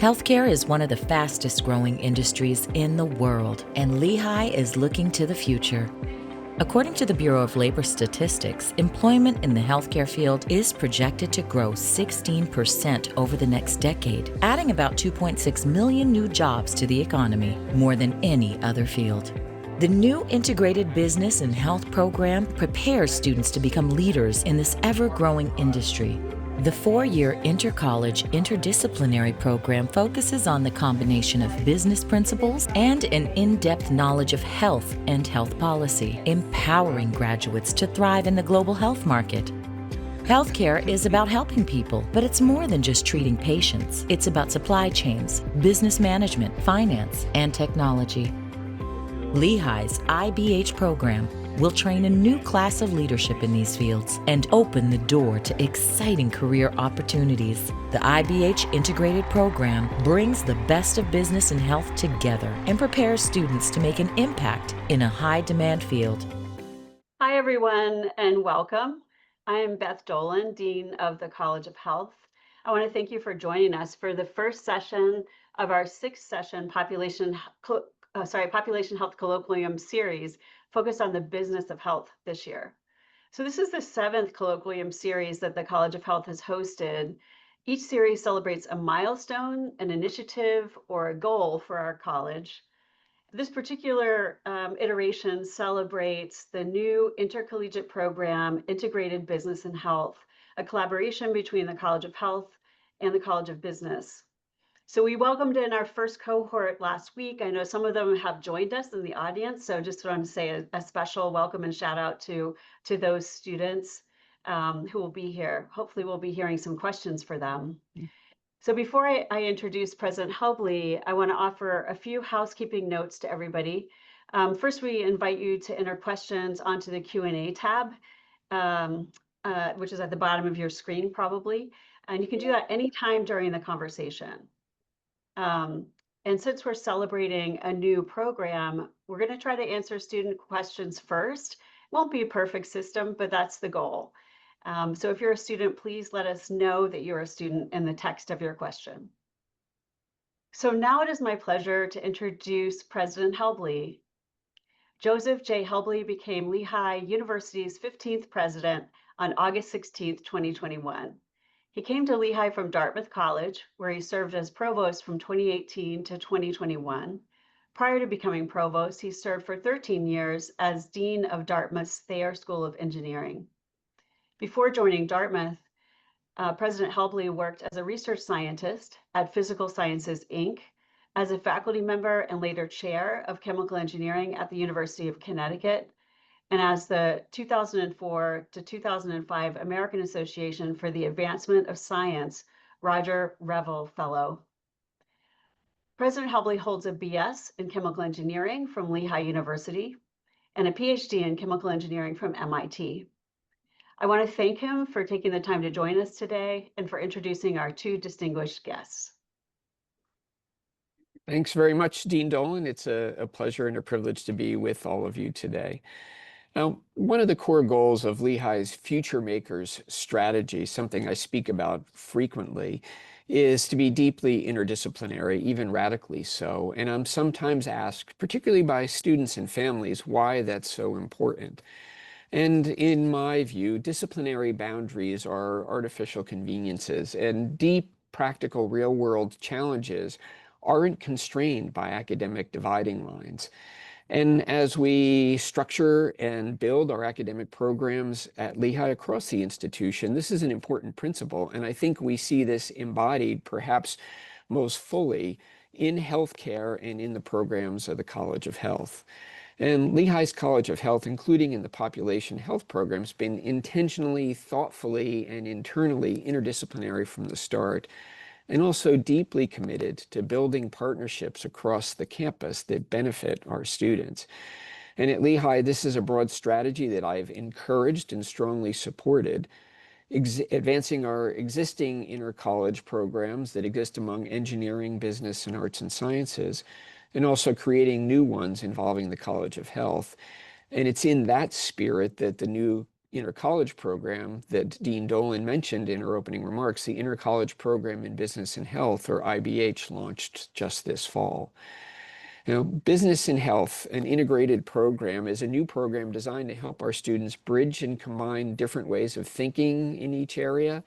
Healthcare is one of the fastest growing industries in the world, and Lehigh is looking to the future. According to the Bureau of Labor Statistics, employment in the healthcare field is projected to grow 16% over the next decade, adding about 2.6 million new jobs to the economy, more than any other field. The new Integrated Business and Health program prepares students to become leaders in this ever-growing industry. The four-year inter-college interdisciplinary program focuses on the combination of business principles and an in-depth knowledge of health and health policy, empowering graduates to thrive in the global health market. Healthcare is about helping people, but it's more than just treating patients. It's about supply chains, business management, finance, and technology. Lehigh's IBH program will train a new class of leadership in these fields and open the door to exciting career opportunities. The IBH integrated program brings the best of business and health together and prepares students to make an impact in a high-demand field. Hi, everyone, and welcome. I am Beth Dolan, Dean of the College of Health. I want to thank you for joining us for the first session of our sixth session Population Health Colloquium series focused on the business of health this year. So this is the seventh colloquium series that the College of Health has hosted. Each series celebrates a milestone, an initiative, or a goal for our college. This particular iteration celebrates the new intercollegiate program, Integrated Business and Health, a collaboration between the College of Health and the College of Business. So we welcomed in our first cohort last week. I know some of them have joined us in the audience, so just want to say a special welcome and shout out to those students who will be here. Hopefully we'll be hearing some questions for them. So before I introduce President Helbley, I want to offer a few housekeeping notes to everybody. First, we invite you to enter questions onto the Q&A tab, which is at the bottom of your screen probably. And you can do that anytime during the conversation. And since we're celebrating a new program, we're going to try to answer student questions first. It won't be a perfect system, but that's the goal. So if you're a student, please let us know that you're a student in the text of your question. So now it is my pleasure to introduce President Helbley. Joseph J. Helbley became Lehigh University's 15th president on August 16, 2021. He came to Lehigh from Dartmouth College, where he served as provost from 2018 to 2021. Prior to becoming provost, he served for 13 years as dean of Dartmouth's Thayer School of Engineering. Before joining Dartmouth, President Helbley worked as a research scientist at Physical Sciences, Inc., as a faculty member and later chair of chemical engineering at the University of Connecticut, and as the 2004 to 2005 American Association for the Advancement of Science Roger Revel Fellow. President Helbley holds a BS in chemical engineering from Lehigh University and a PhD in chemical engineering from MIT. I want to thank him for taking the time to join us today and for introducing our two distinguished guests. Thanks very much, Dean Dolan. It's a pleasure and a privilege to be with all of you today. Now, one of the core goals of Lehigh's Future Makers strategy, something I speak about frequently, is to be deeply interdisciplinary, even radically so. And I'm sometimes asked, particularly by students and families, why that's so important. And in my view, disciplinary boundaries are artificial conveniences, and deep, practical, real-world challenges aren't constrained by academic dividing lines. And as we structure and build our academic programs at Lehigh across the institution, this is an important principle. And I think we see this embodied perhaps most fully in healthcare and in the programs of the College of Health. And Lehigh's College of Health, including in the population health program, has been intentionally, thoughtfully, and internally interdisciplinary from the start, and also deeply committed to building partnerships across the campus that benefit our students. And at Lehigh, this is a broad strategy that I've encouraged and strongly supported, advancing our existing inter-college programs that exist among engineering, business, and arts and sciences, and also creating new ones involving the College of Health. And it's in that spirit that the new inter-college program that Dean Dolan mentioned in her opening remarks, the Inter-College Program in Business and Health, or IBH, launched just this fall. Now, Business and Health, an integrated program, is a new program designed to help our students bridge and combine different ways of thinking in each area,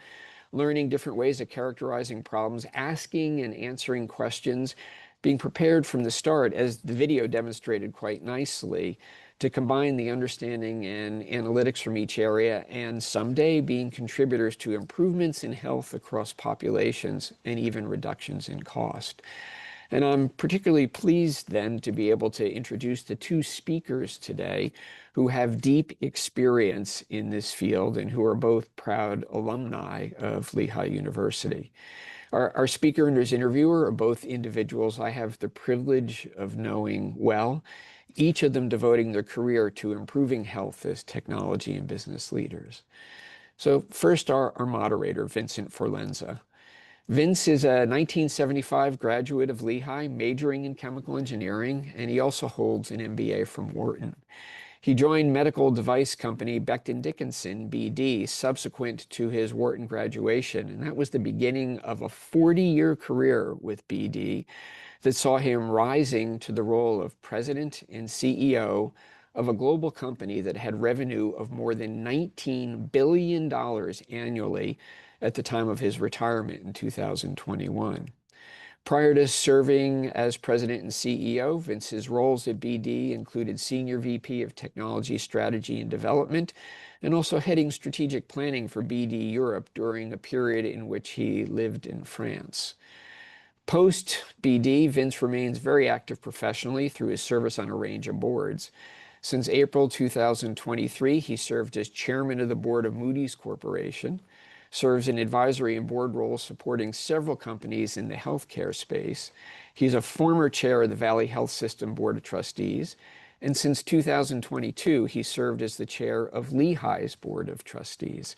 learning different ways of characterizing problems, asking and answering questions, being prepared from the start, as the video demonstrated quite nicely, to combine the understanding and analytics from each area, and someday being contributors to improvements in health across populations and even reductions in cost. And I'm particularly pleased then to be able to introduce the two speakers today who have deep experience in this field and who are both proud alumni of Lehigh University. Our speaker and his interviewer are both individuals I have the privilege of knowing well, each of them devoting their career to improving health as technology and business leaders. So first, our moderator, Vincent Forlenza. Vince is a 1975 graduate of Lehigh, majoring in chemical engineering, and he also holds an MBA from Wharton. He joined medical device company Becton Dickinson, BD, subsequent to his Wharton graduation, and that was the beginning of a 40-year career with BD that saw him rising to the role of president and CEO of a global company that had revenue of more than $19 billion annually at the time of his retirement in 2021. Prior to serving as president and CEO, Vince's roles at BD included Senior VP of Technology Strategy and Development, and also heading strategic planning for BD Europe during a period in which he lived in France. Post-BD, Vince remains very active professionally through his service on a range of boards. Since April 2023, he served as chairman of the board of Moody's Corporation, serves in advisory and board roles supporting several companies in the healthcare space. He's a former chair of the Valley Health System Board of Trustees, and since 2022, he served as the chair of Lehigh's Board of Trustees.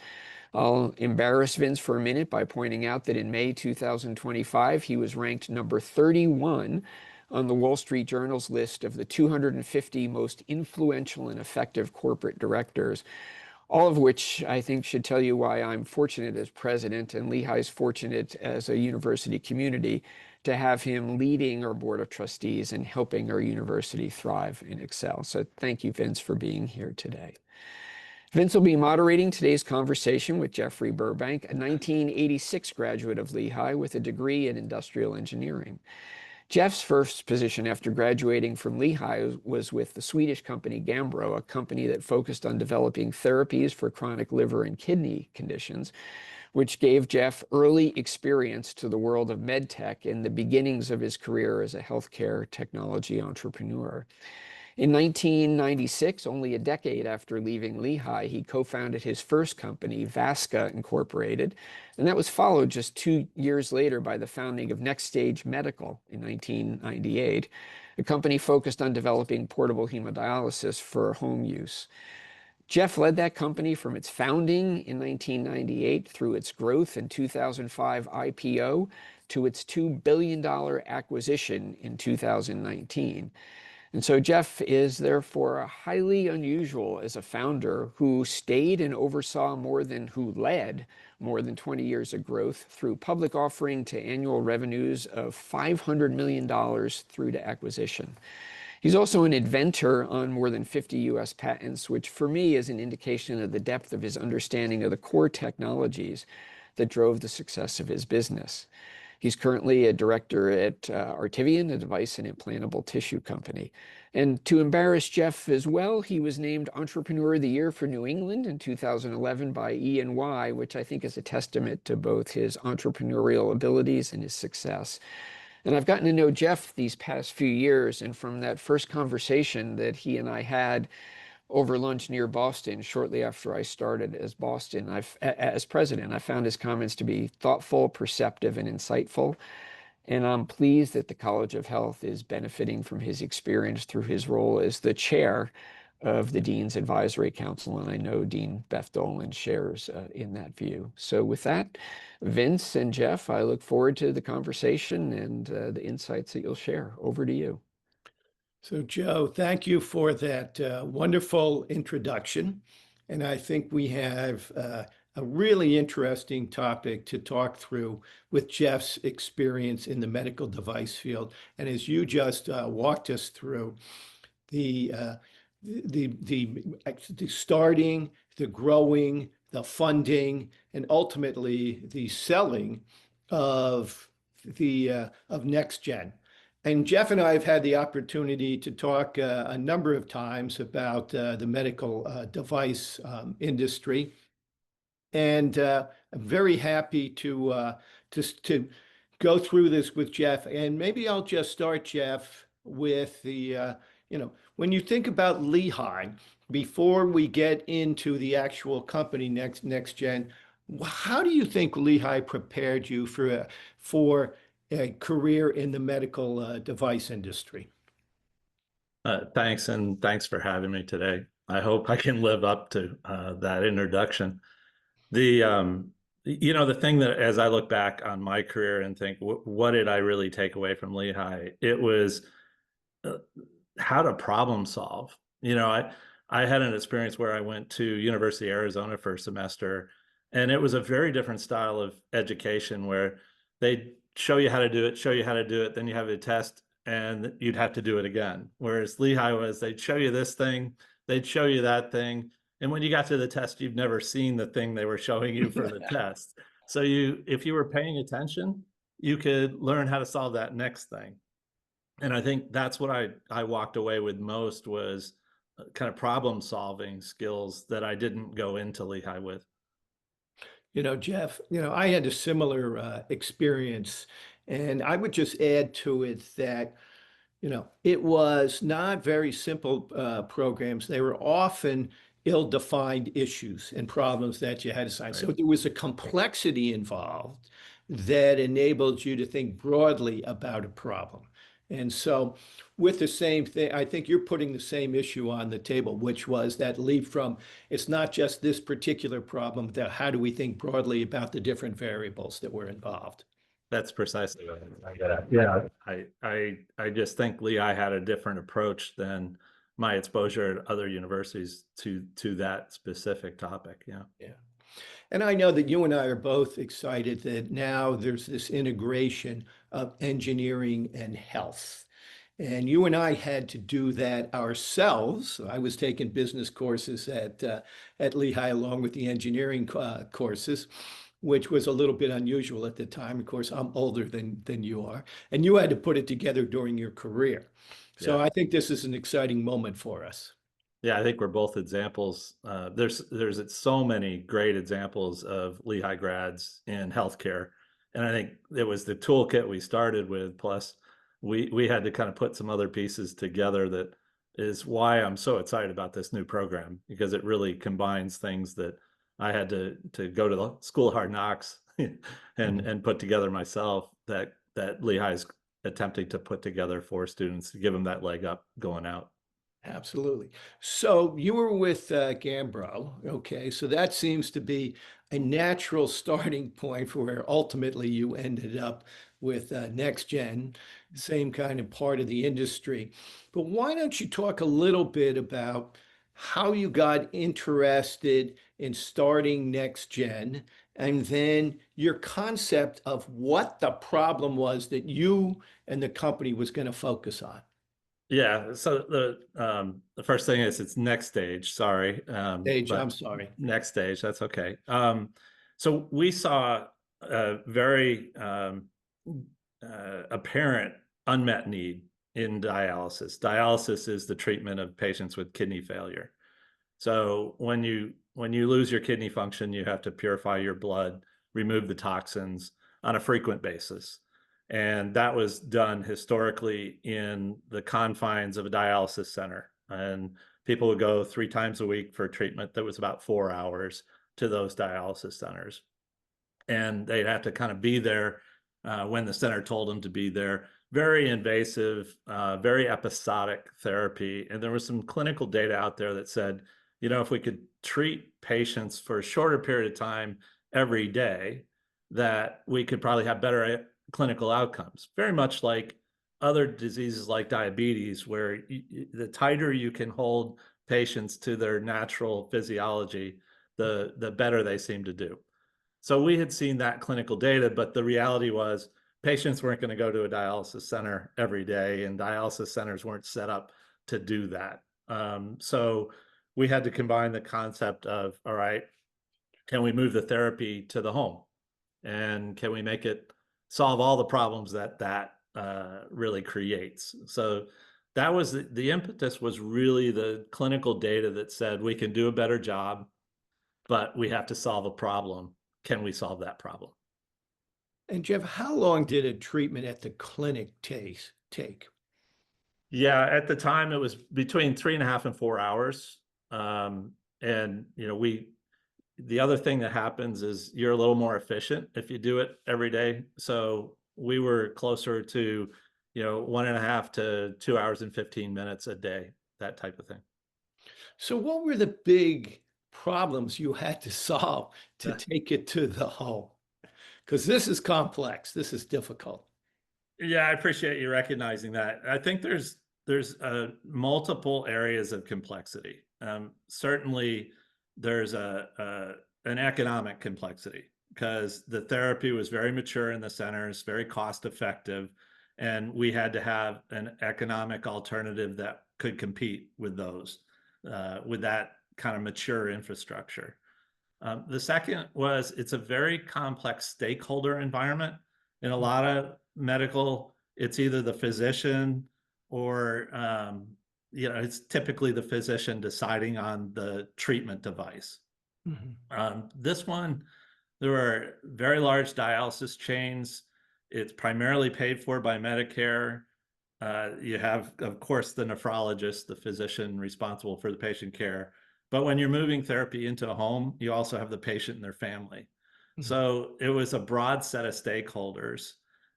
I'll embarrass Vince for a minute by pointing out that in May 2025, he was ranked number 31 on the Wall Street Journal's list of the 250 most influential and effective corporate directors, all of which I think should tell you why I'm fortunate as president and Lehigh's fortunate as a university community to have him leading our board of trustees and helping our university thrive and excel. So thank you, Vince, for being here today. Vince will be moderating today's conversation with Jeffrey Burbank, a 1986 graduate of Lehigh with a degree in industrial engineering. Jeff's first position after graduating from Lehigh was with the Swedish company Gambro, a company that focused on developing therapies for chronic liver and kidney conditions, which gave Jeff early experience to the world of medtech and the beginnings of his career as a healthcare technology entrepreneur. In 1996, only a decade after leaving Lehigh, he co-founded his first company, Vasca Incorporated, and that was followed just 2 years later by the founding of Next Stage Medical in 1998, a company focused on developing portable hemodialysis for home use. Jeff led that company from its founding in 1998 through its growth in 2005 IPO to its $2 billion acquisition in 2019. And so Jeff is therefore highly unusual as a founder who stayed and who led more than 20 years of growth through public offering to annual revenues of $500 million through to acquisition. He's also an inventor on more than 50 US patents, which for me is an indication of the depth of his understanding of the core technologies that drove the success of his business. He's currently a director at Artivion, a device and implantable tissue company. And to embarrass Jeff as well, he was named Entrepreneur of the Year for New England in 2011 by E&Y, which I think is a testament to both his entrepreneurial abilities and his success. And I've gotten to know Jeff these past few years, and from that first conversation that he and I had over lunch near Boston shortly after I started as president, I found his comments to be thoughtful, perceptive, and insightful. And I'm pleased that the College of Health is benefiting from his experience through his role as the chair of the Dean's Advisory Council. And I know Dean Beth Dolan shares in that view. So with that, Vince and Jeff, I look forward to the conversation and the insights that you'll share. Over to you. So, Joe, thank you for that wonderful introduction. And I think we have a really interesting topic to talk through with Jeff's experience in the medical device field. And as you just walked us through, the uh, the starting, the growing, the funding, and ultimately the selling of the of next gen. And Jeff and I have had the opportunity to talk a number of times about the medical device industry, and I'm very happy to go through this with Jeff. And maybe I'll just start, Jeff, with when you think about Lehigh, before we get into the actual company next gen, how do you think Lehigh prepared you for a career in the medical device industry? Thanks, and thanks for having me today. I hope I can live up to that introduction. The the thing that as I look back on my career and think, what did I really take away from Lehigh? It was uh, how to problem solve. I had an experience where I went to University of Arizona for a semester, and it was a very different style of education where they show you how to do it, show you how to do it, then you have a test, and you'd have to do it again. Whereas Lehigh was, they'd show you this thing, they'd show you that thing, and when you got to the test, you've never seen the thing they were showing you for the test. So if you were paying attention, you could learn how to solve that next thing. And I think that's what I walked away with most was kind of problem solving skills that I didn't go into Lehigh with. Jeff, I had a similar experience, and I would just add to it that it was not very simple programs. They were often ill-defined issues and problems that you had to solve. So Right. there was a complexity involved that enabled you to think broadly about a problem. And so with the same thing, I think you're putting the same issue on the table, which was that leap from it's not just this particular problem, but how do we think broadly about the different variables that were involved? That's precisely what I get at. Yeah. I just think Lehigh had a different approach than my exposure at other universities to that specific topic. Yeah. Yeah. And I know that you and I are both excited that now there's this integration of engineering and health. And you and I had to do that ourselves. I was taking business courses at Lehigh along with the engineering courses, which was a little bit unusual at the time. Of course, I'm older than you are, and you had to put it together during your career. So Yeah. I think this is an exciting moment for us. Yeah, I think we're both examples. There's so many great examples of Lehigh grads in healthcare, and I think it was the toolkit we started with. Plus, we had to kind of put some other pieces together. That is why I'm so excited about this new program because it really combines things that I had to go to the school of hard knocks and put together myself. That Lehigh's attempting to put together for students to give them that leg up going out. Absolutely. So you were with Gambro, okay? So that seems to be a natural starting point for where ultimately you ended up with Next Gen, same kind of part of the industry. But why don't you talk a little bit about how you got interested in starting Next Gen, and then your concept of what the problem was that you and the company was going to focus on? Yeah, so the first thing is it's next stage, sorry. Age, But I'm sorry. next stage, that's okay. So we saw a very apparent unmet need in dialysis. Dialysis is the treatment of patients with kidney failure. So when you lose your kidney function, you have to purify your blood, remove the toxins on a frequent basis. And that was done historically in the confines of a dialysis center. And people would go 3 times a week for treatment that was about 4 hours to those dialysis centers. And they'd have to kind of be there when the center told them to be there. Very invasive, very episodic therapy. And there was some clinical data out there that said, if we could treat patients for a shorter period of time every day, that we could probably have better clinical outcomes. Very much like other diseases like diabetes, where the tighter you can hold patients to their natural physiology, the better they seem to do. So we had seen that clinical data, but the reality was patients weren't going to go to a dialysis center every day, and dialysis centers weren't set up to do that. So we had to combine the concept of, all right, can we move the therapy to the home? And can we make it solve all the problems that really creates? So that was the impetus, was really the clinical data that said we can do a better job, but we have to solve a problem. Can we solve that problem? And Jeff, how long did a treatment at the clinic take? Yeah, at the time it was between 3.5 and 4 hours. And the other thing that happens is you're a little more efficient if you do it every day. So we were closer to, 1.5 to 2 hours and 15 minutes a day, that type of thing. So what were the big problems you had to solve to take it to the home? Because this is complex, this is difficult. Yeah, I appreciate you recognizing that. I think there's multiple areas of complexity. Certainly, there's an economic complexity, because the therapy was very mature in the centers, very cost effective, and we had to have an economic alternative that could compete with those, with that kind of mature infrastructure. The second was, it's a very complex stakeholder environment. In a lot of medical, it's either the physician or, it's typically the physician deciding on the treatment device. This one, there are very large dialysis chains. It's primarily paid for by Medicare. You have, of course, the nephrologist, the physician responsible for the patient care. But when you're moving therapy into a home, you also have the patient and their family. So it was a broad set of stakeholders.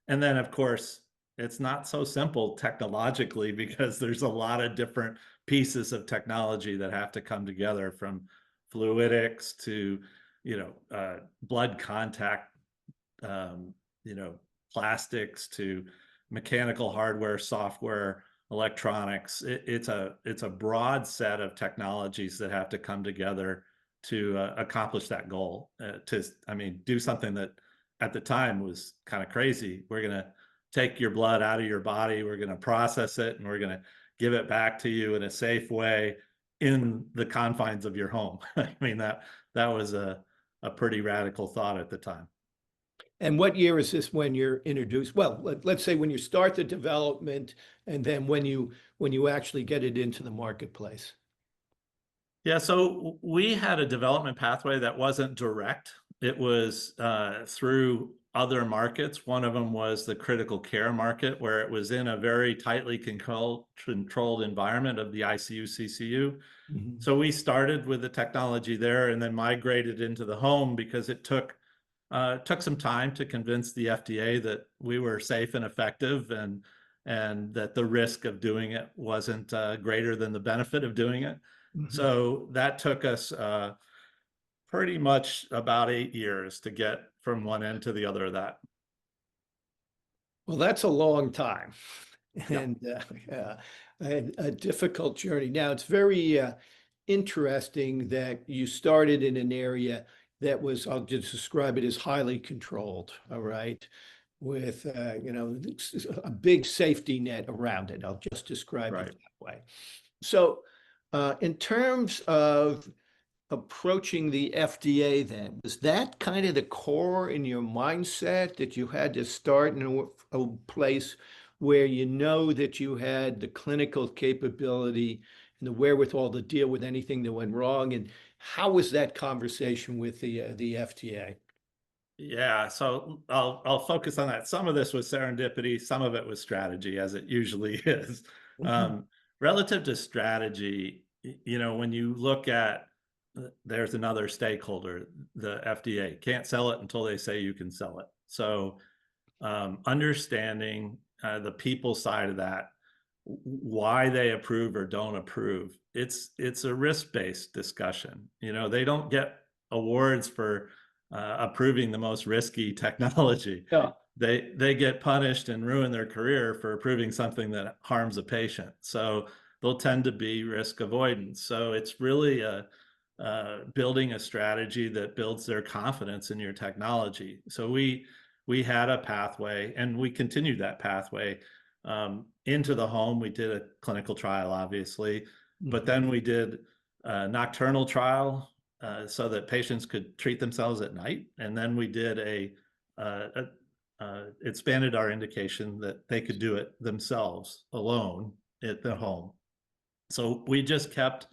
And then, of course, it's not so simple technologically, because there's a lot of different pieces of technology that have to come together, from fluidics to, blood contact, plastics to mechanical hardware, software, electronics. It's a broad set of technologies that have to come together to accomplish that goal. Do something that at the time was kind of crazy. We're going to take your blood out of your body, we're going to process it, and we're going to give it back to you in a safe way in the confines of your home. That was a pretty radical thought at the time. And what year is this when you're introduced? Well, let's say when you start the development, and then when you actually get it into the marketplace. Yeah, so we had a development pathway that wasn't direct. It was through other markets. One of them was the critical care market, where it was in a very tightly controlled environment of the ICU, CCU. So we started with the technology there and then migrated into the home, because it took some time to convince the FDA that we were safe and effective, and that the risk of doing it wasn't greater than the benefit of doing it. So that took us pretty much about 8 years to get from one end to the other of that. Well, that's a long time. Yeah. And a difficult journey. Now, it's very interesting that you started in an area that was, I'll just describe it as highly controlled, all right, with, a big safety net around it. I'll just describe it that way. So in terms of approaching the FDA then, was that kind of the core in your mindset, that you had to start in a place where you know that you had the clinical capability and the wherewithal to deal with anything that went wrong? And how was that conversation with the FDA? Yeah, so I'll focus on that. Some of this was serendipity, some of it was strategy, as it usually is. Relative to strategy, when you look at, there's another stakeholder, the FDA can't sell it until they say you can sell it. So understanding the people side of that, why they approve or don't approve, it's a risk-based discussion. They don't get awards for approving the most risky technology. Yeah. They get punished and ruin their career for approving something that harms a patient. So they'll tend to be risk avoidance. So it's really building a strategy that builds their confidence in your technology. So we had a pathway, and we continued that pathway into the home. We did a clinical trial, obviously, but then we did a nocturnal trial so that patients could treat themselves at night, and then we did expanded our indication that they could do it themselves alone at the home. So we just kept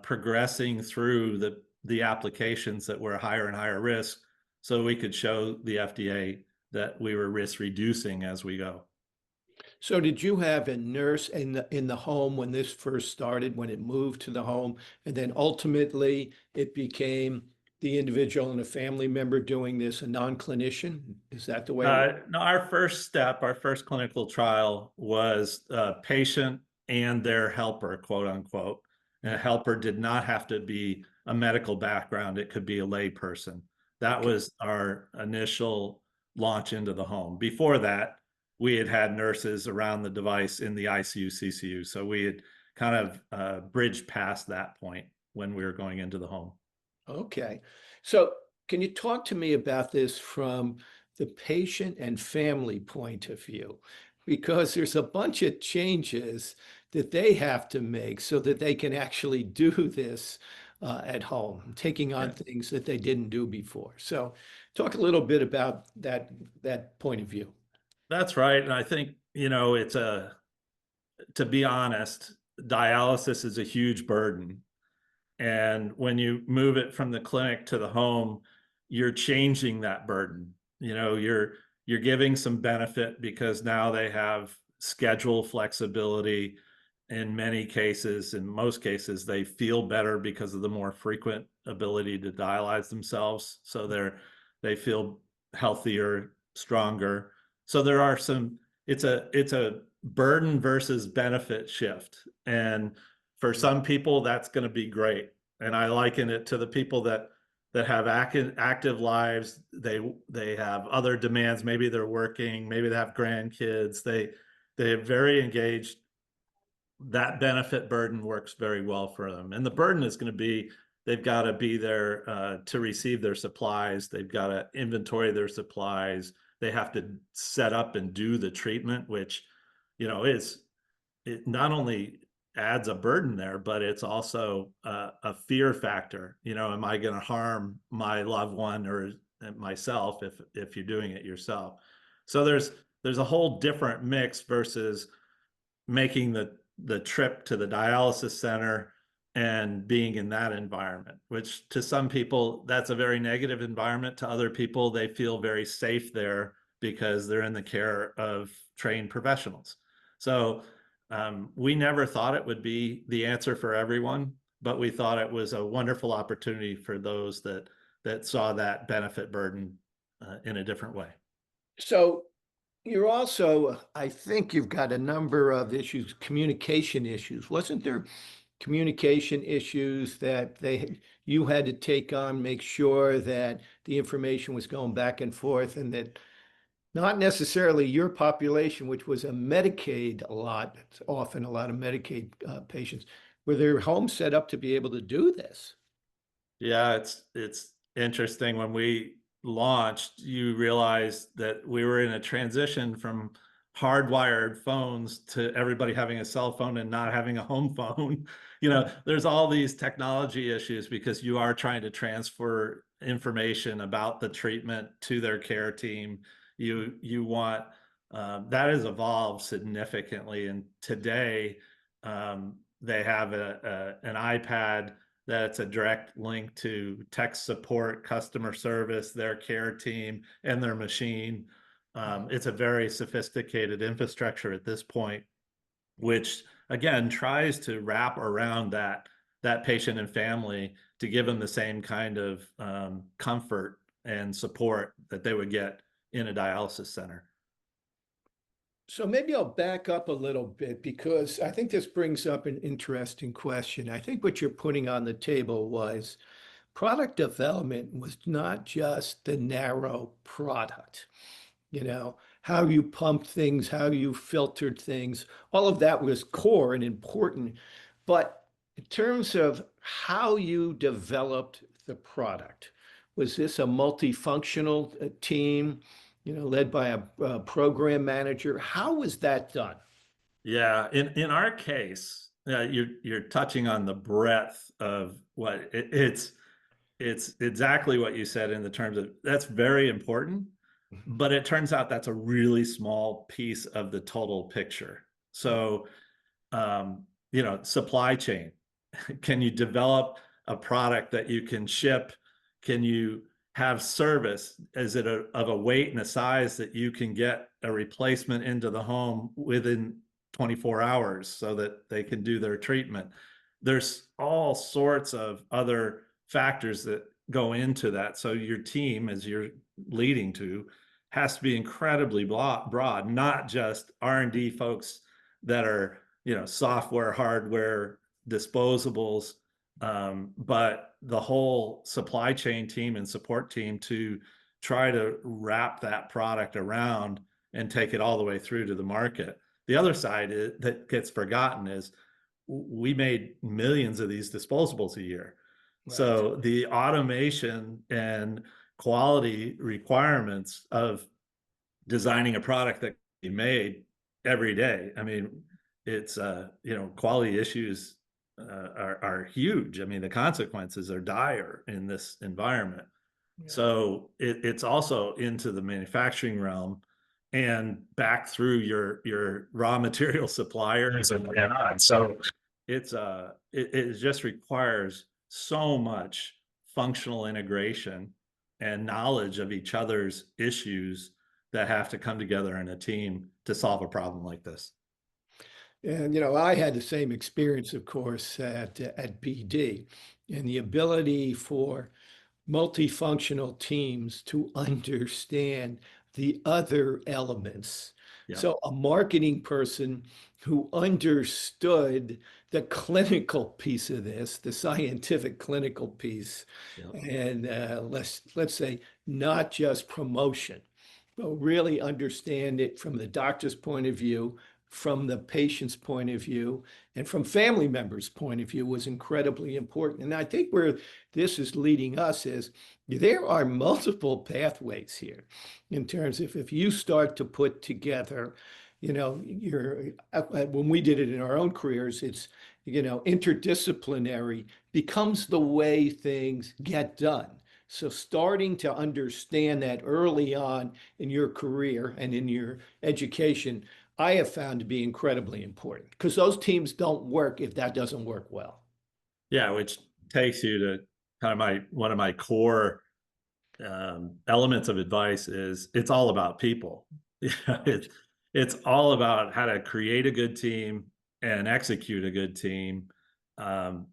progressing through the applications that were higher and higher risk, so we could show the FDA that we were risk reducing as we go. So did you have a nurse in the home when this first started, when it moved to the home, and then ultimately it became the individual and a family member doing this, a non-clinician? Is that the way it worked? No, our first step, our first clinical trial was patient and their helper, quote unquote. And a helper did not have to be a medical background. It could be a lay person. That Okay. was our initial launch into the home. Before that, we had nurses around the device in the ICU, CCU. So we had kind of bridged past that point when we were going into the home. Okay. So can you talk to me about this from the patient and family point of view? Because there's a bunch of changes that they have to make so that they can actually do this at home, taking on Yeah. things that they didn't do before. So talk a little bit about that point of view. That's right. And I think, to be honest, dialysis is a huge burden. And when you move it from the clinic to the home, you're changing that burden. You're giving some benefit because now they have schedule flexibility. In many cases, in most cases, they feel better because of the more frequent ability to dialyze themselves. So they feel healthier, stronger. So there are some, it's a burden versus benefit shift. And for some people, that's going to be great. And I liken it to the people that have active lives. They have other demands. Maybe they're working. Maybe they have grandkids. They're very engaged. That benefit burden works very well for them. And the burden is going to be they've got to be there to receive their supplies. They've got to inventory their supplies. They have to set up and do the treatment, which is it not only adds a burden there, but it's also a fear factor. Am I going to harm my loved one or myself if you're doing it yourself? So there's a whole different mix versus making the trip to the dialysis center and being in that environment, which to some people that's a very negative environment. To other people, they feel very safe there because they're in the care of trained professionals. So we never thought it would be the answer for everyone, but we thought it was a wonderful opportunity for those that saw that benefit burden in a different way. So you're also, I think you've got a number of issues, communication issues. Wasn't there communication issues that you had to take on, make sure that the information was going back and forth, and that not necessarily your population, which was a Medicaid often a lot of Medicaid patients, were their homes set up to be able to do this? Yeah, it's interesting. When we launched, you realized that we were in a transition from hardwired phones to everybody having a cell phone and not having a home phone. There's all these technology issues because you are trying to transfer information about the treatment to their care team. You want that has evolved significantly, and today they have an iPad that's a direct link to tech support, customer service, their care team, and their machine. It's a very sophisticated infrastructure at this point, which again tries to wrap around that patient and family to give them the same kind of comfort and support that they would get in a dialysis center. So maybe I'll back up a little bit because I think this brings up an interesting question. I think what you're putting on the table was product development was not just the narrow product. You know, how you pumped things, how you filtered things. All of that was core and important. But in terms of how you developed the product, was this a multifunctional team, led by a program manager? How was that done? Yeah, in our case, you're touching on the breadth of what it's exactly what you said in the terms of that's very important, but it turns out that's a really small piece of the total picture. So, supply chain. Can you develop a product that you can ship? Can you have service? Is it of a weight and a size that you can get a replacement into the home within 24 hours so that they can do their treatment? There's all sorts of other factors that go into that. So your team, as you're leading to, has to be incredibly broad, not just R&D folks that are, software, hardware, disposables, but the whole supply chain team and support team to try to wrap that product around and take it all the way through to the market. The other side that gets forgotten is we made millions of these disposables a year. Right. So the automation and quality requirements of designing a product that can be made every day. I mean, it's quality issues are huge. I mean, the consequences are dire in this environment. Yeah. So it's also into the manufacturing realm and back through your raw material suppliers and on. So it just requires so much functional integration and knowledge of each other's issues that have to come together in a team to solve a problem like this. And, I had the same experience, of course, at BD, and the ability for multifunctional teams to understand the other elements. Yeah. So a marketing person who understood the clinical piece of this, the scientific clinical piece, yeah. And let's say not just promotion, but really understand it from the doctor's point of view, from the patient's point of view, and from family members' point of view was incredibly important. And I think where this is leading us is there are multiple pathways here in terms of if you start to put together, when we did it in our own careers, it's, interdisciplinary becomes the way things get done. So starting to understand that early on in your career and in your education, I have found to be incredibly important because those teams don't work if that doesn't work well. Yeah, which takes you to kind of one of my core elements of advice is it's all about people. It's all about how to create a good team and execute a good team,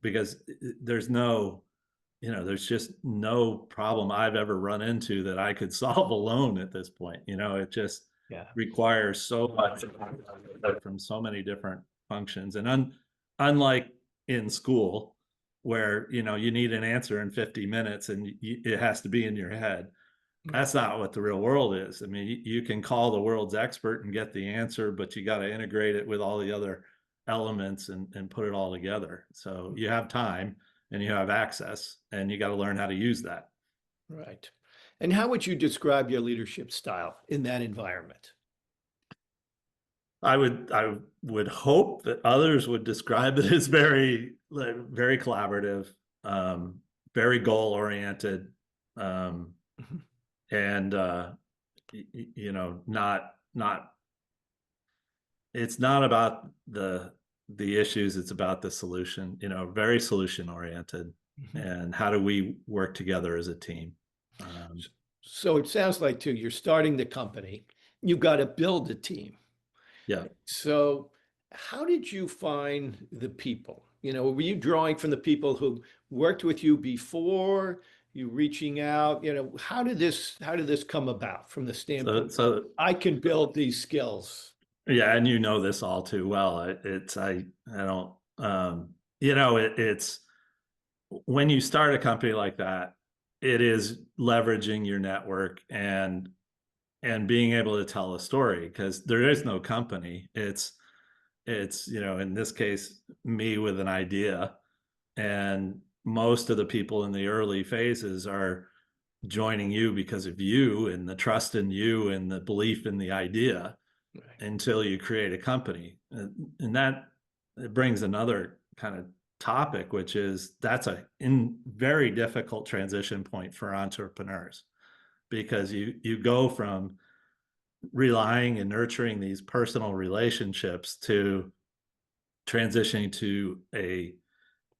because there's just no problem I've ever run into that I could solve alone at this point. It just requires so much from so many different functions. And unlike in school, where you need an answer in 50 minutes and it has to be in your head, that's not what the real world is. I mean, you can call the world's expert and get the answer, but you got to integrate it with all the other elements and put it all together. So you have time and you have access, and you got to learn how to use that. Right. And how would you describe your leadership style in that environment? I would hope that others would describe it as very, very collaborative, very goal oriented, and not. It's not about the issues, it's about the solution. Very solution oriented, and how do we work together as a team? So it sounds like too, you're starting the company, you've got to build a team. Yeah. So how did you find the people? Were you drawing from the people who worked with you before, you reaching out? How did this come about from the standpoint? So I can build these skills. Yeah, and this all too well. It's when you start a company like that, it is leveraging your network and and being able to tell a story, because there is no company. It's, in this case, me with an idea, and most of the people in the early phases are joining you because of you and the trust in you and the belief in the idea Right. until you create a company. And that it brings another kind of topic, which is that's a very difficult transition point for entrepreneurs, because you go from relying and nurturing these personal relationships to transitioning to a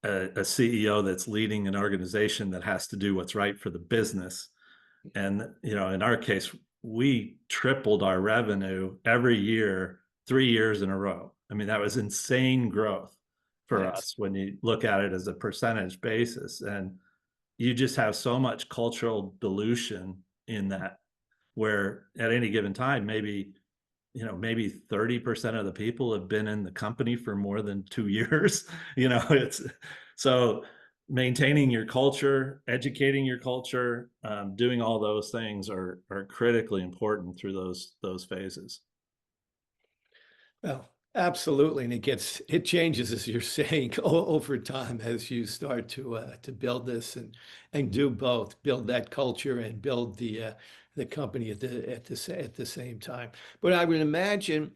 CEO that's leading an organization that has to do what's right for the business. And in our case, we tripled our revenue every year, 3 years in a row. I mean, that was insane growth for Yes. us when you look at it as a percentage basis. And you just have so much cultural dilution in that, where at any given time, maybe 30% of the people have been in the company for more than 2 years. It's so maintaining your culture, educating your culture, doing all those things are critically important through those phases. Well, absolutely, and it changes, as you're saying, over time as you start to build this and do both, build that culture and build the company at the same time. But I would imagine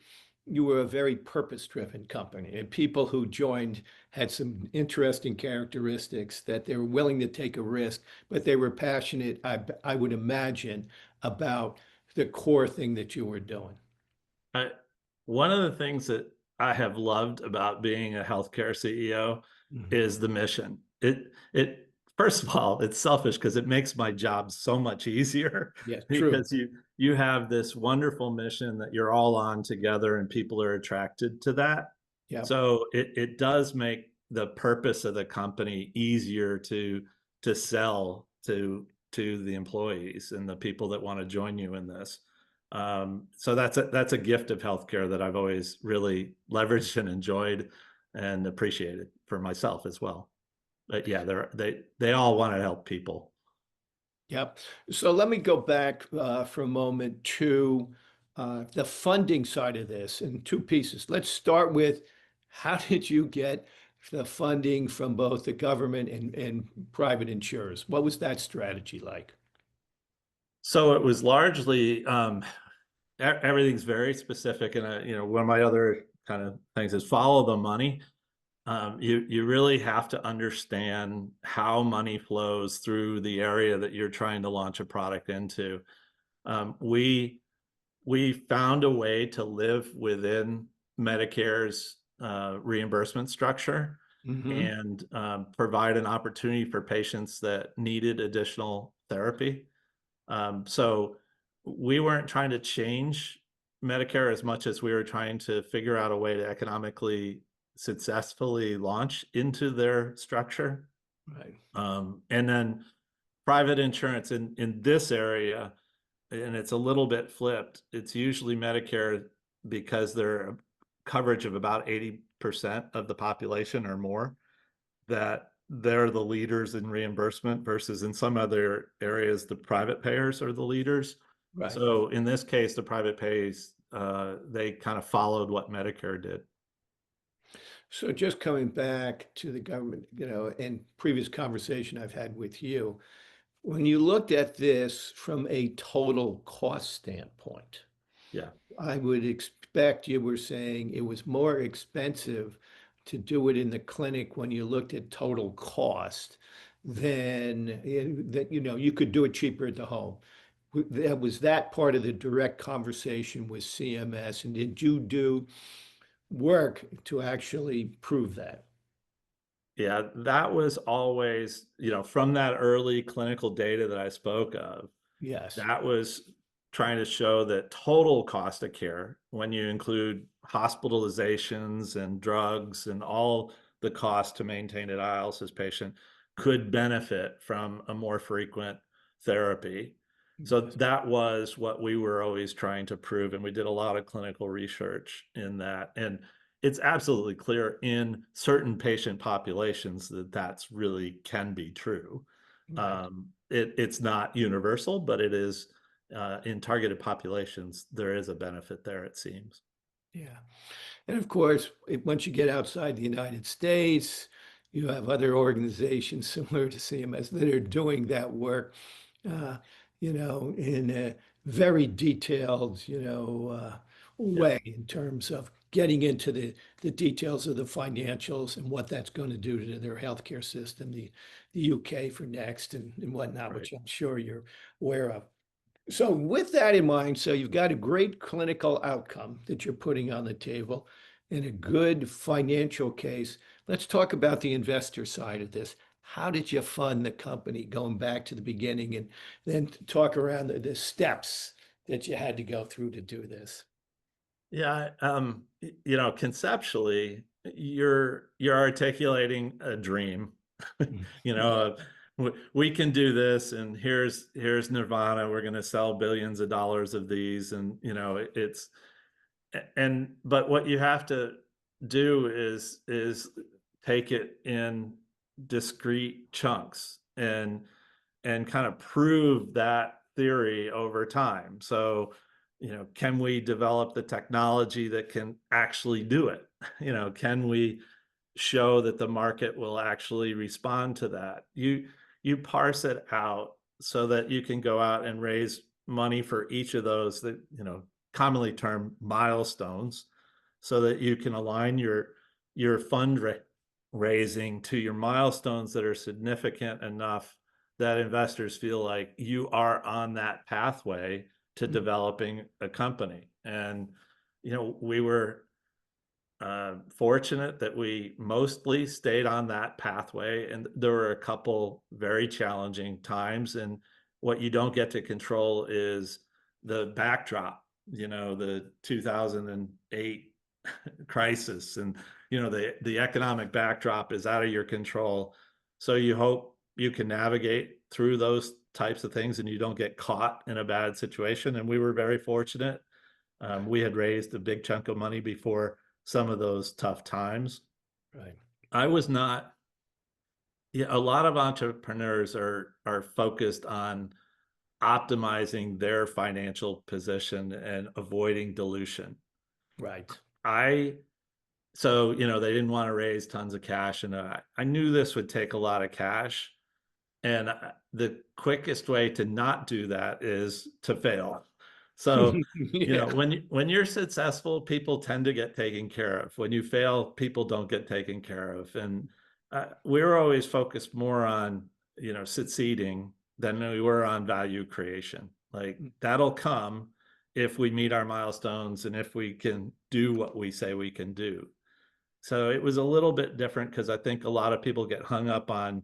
you were a very purpose-driven company, and people who joined had some interesting characteristics, that they were willing to take a risk, but they were passionate, I would imagine, about the core thing that you were doing. I, One of the things that I have loved about being a healthcare CEO Mhm. is the mission. It first of all, it's selfish because it makes my job so much easier Yes, true. because you have this wonderful mission that you're all on together and people are attracted to that. Yep. So it does make the purpose of the company easier to sell to the employees and the people that want to join you in this. So that's a gift of healthcare that I've always really leveraged and enjoyed and appreciated for myself as well. But yeah, they all want to help people. Yep. So let me go back for a moment to the funding side of this in two pieces. Let's start with, how did you get the funding from both the government and private insurers? What was that strategy like? So it was largely everything's very specific, and one of my other kind of things is follow the money. You really have to understand how money flows through the area that you're trying to launch a product into. We found a way to live within Medicare's reimbursement structure Hmm. and provide an opportunity for patients that needed additional therapy. So we weren't trying to change Medicare as much as we were trying to figure out a way to economically successfully launch into their structure. Right. And then private insurance in this area, and it's a little bit flipped. It's usually Medicare because they're coverage of about 80% of the population or more, that they're the leaders in reimbursement, versus in some other areas, the private payers are the leaders. Right. So in this case, the private pays, they kind of followed what Medicare did. So just coming back to the government, in previous conversation I've had with you, when you looked at this from a total cost standpoint, Yeah. I would expect you were saying it was more expensive to do it in the clinic when you looked at total cost than that, you could do it cheaper at the home. That was that part of the direct conversation with CMS, and did you do work to actually prove that? Yeah, that was always, from that early clinical data that I spoke of, Yes. that was trying to show that total cost of care, when you include hospitalizations and drugs and all the cost to maintain a dialysis patient, could benefit from a more frequent therapy. So Yes. that was what we were always trying to prove. And we did a lot of clinical research in that. And it's absolutely clear in certain patient populations that that's really can be true. Right. It's not universal, but it is in targeted populations, there is a benefit there, it seems. Yeah. And of course, once you get outside the United States, you have other organizations similar to CMS that are doing that work, uh, in a very detailed, Yeah, way in terms of getting into the details of the financials and what that's going to do to their healthcare system, the UK for next and whatnot, right. which I'm sure you're aware of. So with that in mind, so you've got a great clinical outcome that you're putting on the table and a good financial case. Let's talk about the investor side of this. How did you fund the company going back to the beginning and then talk around the steps that you had to go through to do this? Yeah, conceptually, you're articulating a dream. You Yeah. know, we can do this, and here's Nirvana. We're going to sell billions of dollars of these, and but what you have to do is take it in discrete chunks and kind of prove that theory over time. So, can we develop the technology that can actually do it? Can we show that the market will actually respond to that? You parse it out so that you can go out and raise money for each of those that, commonly termed milestones, so that you can align your fundraising to your milestones that are significant enough that investors feel like you are on that pathway to developing a company. And we were fortunate that we mostly stayed on that pathway, and there were a couple very challenging times. And what you don't get to control is the backdrop, the 2008 crisis, and the economic backdrop is out of your control. So you hope you can navigate through those types of things and you don't get caught in a bad situation. And we were very fortunate. We had raised a big chunk of money before some of those tough times. Right. I was not. Yeah, a lot of entrepreneurs are focused on optimizing their financial position and avoiding dilution. Right. I So, they didn't want to raise tons of cash, and I knew this would take a lot of cash. And the quickest way to not do that is to fail. So, Yeah. when you're successful, people tend to get taken care of. When you fail, people don't get taken care of. And we were always focused more on, succeeding than we were on value creation. Like, that'll come if we meet our milestones and if we can do what we say we can do. So it was a little bit different because I think a lot of people get hung up on,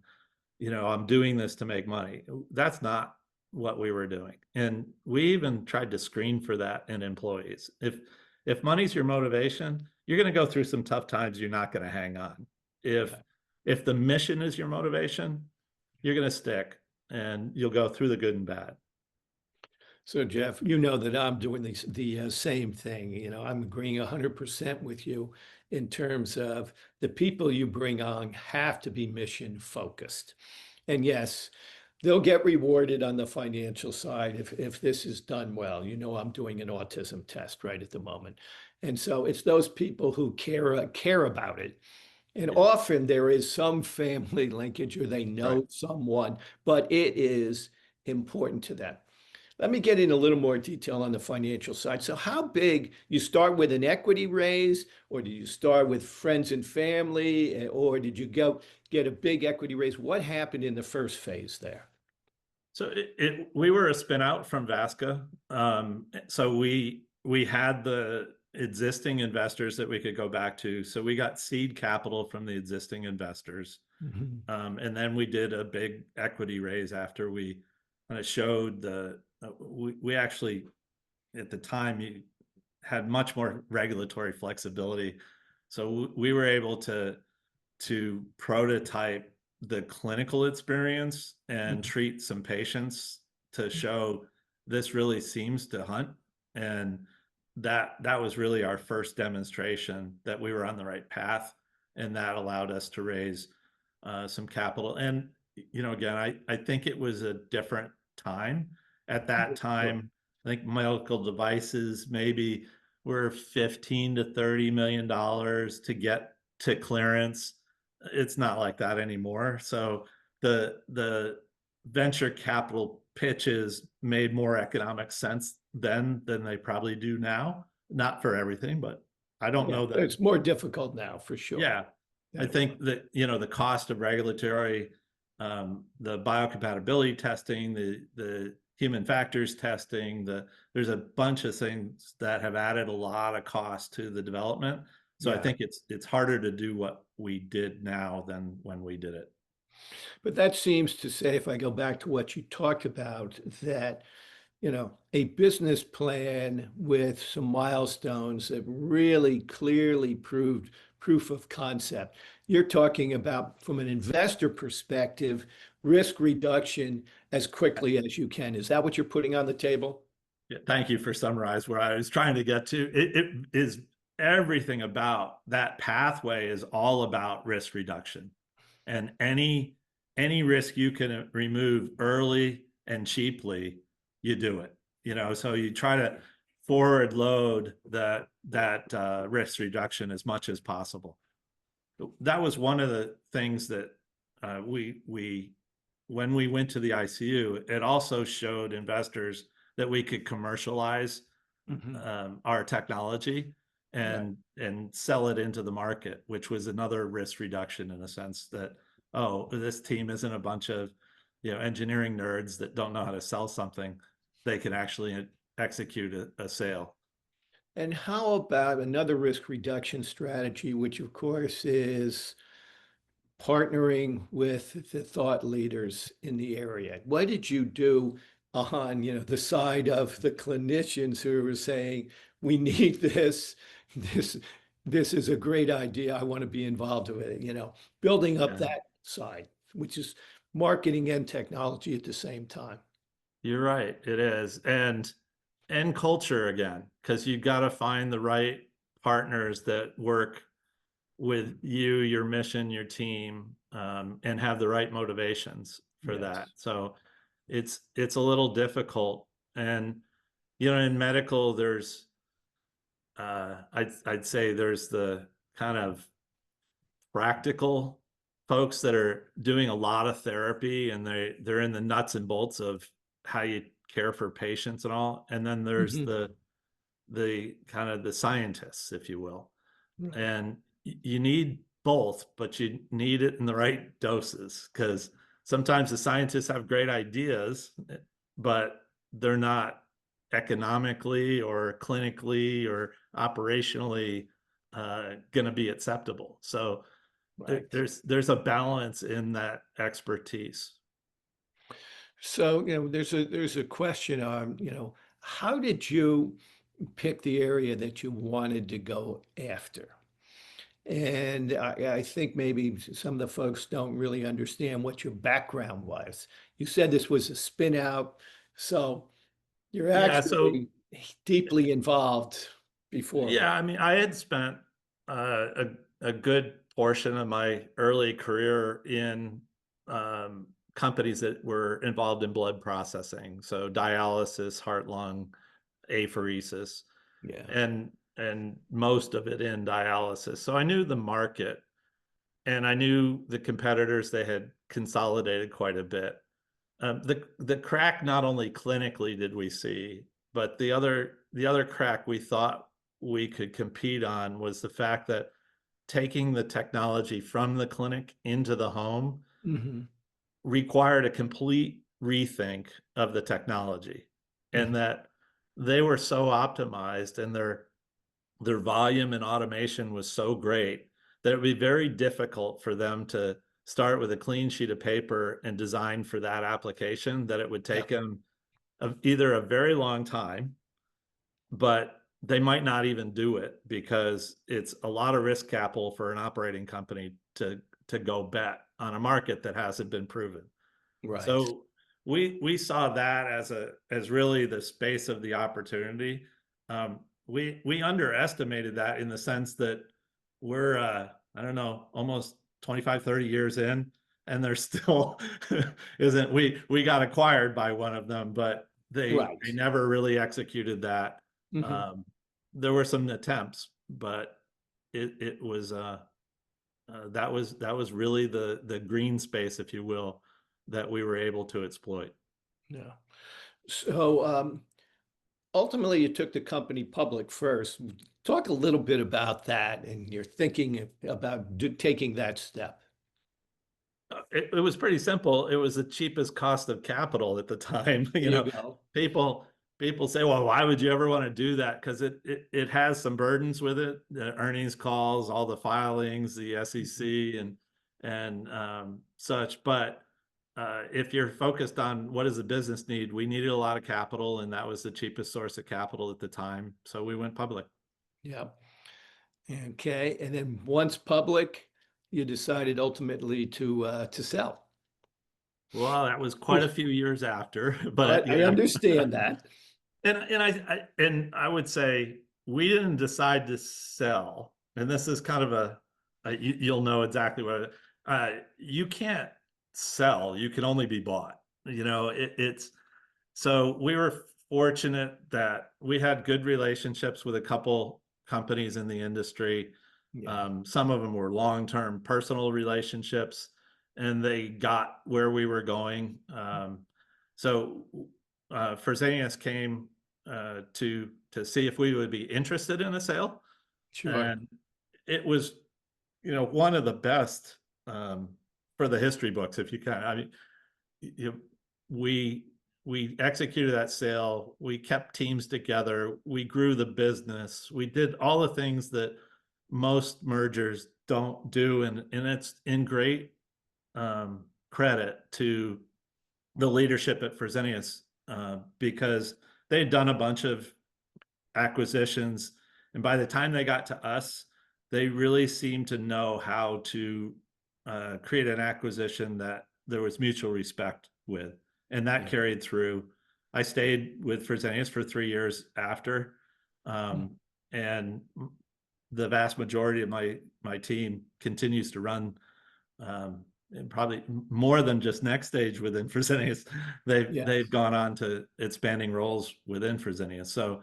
I'm doing this to make money. That's not what we were doing. And we even tried to screen for that in employees. If money's your motivation, you're going to go through some tough times, you're not going to hang on. If Yeah. if the mission is your motivation, you're going to stick and you'll go through the good and bad. So Jeff, you know that I'm doing the same thing. I'm agreeing 100% with you in terms of the people you bring on have to be mission focused. And yes, they'll get rewarded on the financial side if this is done well. I'm doing an autism test right at the moment. And so it's those people who care about it. And Yeah. often there is some family linkage or they Right. know someone, but it is important to them. Let me get in a little more detail on the financial side. So how big, you start with an equity raise, or do you start with friends and family, or did you go get a big equity raise? What happened in the first phase there? So we were a spin out from Vasca. So we had the existing investors that we could go back to. So we got seed capital from the existing investors. Mhm. And then we did a big equity raise after we kind of showed we actually, at the time, you had much more regulatory flexibility. So we were able to prototype the clinical experience and treat some patients to show this really seems to hunt. And that was really our first demonstration that we were on the right path, and that allowed us to raise some capital. And again, I think it was a different time. At that Sure. time, I think medical devices maybe were 15 to 30 million dollars to get to clearance. It's not like that anymore. So the venture capital pitches made more economic sense then than they probably do now. Not for everything, but I don't Yeah, know that. it's more difficult now for sure. Yeah, I think that, the cost of regulatory, the biocompatibility testing, the human factors testing, there's a bunch of things that have added a lot of cost to the development. So I Yeah. think it's harder to do what we did now than when we did it. But that seems to say, if I go back to what you talked about, that, a business plan with some milestones that really clearly proved proof of concept. You're talking about, from an investor perspective, risk reduction as quickly as you can. Is that what you're putting on the table? Yeah, thank you for summarizing where I was trying to get to. It is everything about that pathway is all about risk reduction, and any risk you can remove early and cheaply, you do it. So you try to forward load that risk reduction as much as possible. That was one of the things that we when we went to the ICU, it also showed investors that we could commercialize our technology Right. and sell it into the market, which was another risk reduction in a sense that, oh, this team isn't a bunch of engineering nerds that don't know how to sell something. They can actually execute a sale. And how about another risk reduction strategy, which of course is partnering with the thought leaders in the area? What did you do on, the side of the clinicians who were saying, we need this, this is a great idea. I want to be involved with it, building up Yeah. that side, which is marketing and technology at the same time. You're right, it is. And culture again, because you got to find the right partners that work with you, your mission, your team, and have the right motivations for that. Yes. So it's a little difficult. And in medical, there's I'd say there's the kind of practical folks that are doing a lot of therapy, and they're in the nuts and bolts of how you care for patients and all. And then there's Mhm. the kind of the scientists, if you will. Right. And you need both, but you need it in the right doses, because sometimes the scientists have great ideas, but they're not economically or clinically or operationally going to be acceptable. So Right. there's a balance in that expertise. So, there's a question on, how did you pick the area that you wanted to go after? And I think maybe some of the folks don't really understand what your background was. You said this was a spin out, so you're Yeah. So actually deeply involved beforehand. yeah, I mean, I had spent a good portion of my early career in companies that were involved in blood processing, so dialysis, heart, lung, apheresis, Yeah. and most of it in dialysis. So I knew the market, and I knew the competitors. They had consolidated quite a bit. The crack, not only clinically did we see, but the other crack we thought we could compete on was the fact that taking the technology from the clinic into the home Hmm. required a complete rethink of the technology, and that they were so optimized, and their volume and automation was so great that it would be very difficult for them to start with a clean sheet of paper and design for that application, that it would Yeah. take them either a very long time, but they might not even do it because it's a lot of risk capital for an operating company to go bet on a market that hasn't been proven. Right. So we saw that as really the space of the opportunity. We underestimated that in the sense that we're I don't know, almost 25, 30 years in, and there still isn't. We got acquired by one of them, but Right. They never really executed that. Mhm. There were some attempts, but it was that was really the green space, if you will, that we were able to exploit. Yeah. So ultimately, you took the company public first. Talk a little bit about that and your thinking about taking that step. It was pretty simple. It was the cheapest cost of capital at the time. There You you know, go. people people say, well, why would you ever want to do that? Because it has some burdens with it, the earnings calls, all the filings, the SEC and such. But if you're focused on what does the business need, we needed a lot of capital, and that was the cheapest source of capital at the time. So we went public. Yeah. Okay. And then once public, you decided ultimately to sell. Well, that was quite a few years after, but I yeah. understand that. And I would say we didn't decide to sell, and this is kind of you'll know exactly what you can't sell. You can only be bought. You know, it's so we were fortunate that we had good relationships with a couple companies in the industry. Yeah. Some of them were long-term personal relationships, and they got where we were going. So Fresenius came to see if we would be interested in a sale, Sure. and it was, one of the best um, for the history books. If you can, I mean, you, we we executed that sale. We kept teams together. We grew the business. We did all the things that most mergers don't do, and it's in great credit to the leadership at Fresenius because they'd done a bunch of acquisitions, and by the time they got to us, they really seemed to know how to create an acquisition that there was mutual respect with, and that Yeah. carried through. I stayed with Fresenius for 3 years after, Mm. and the vast majority of my team continues to run and probably more than just next stage within Fresenius. Yeah. They've gone on to expanding roles within Fresenius. So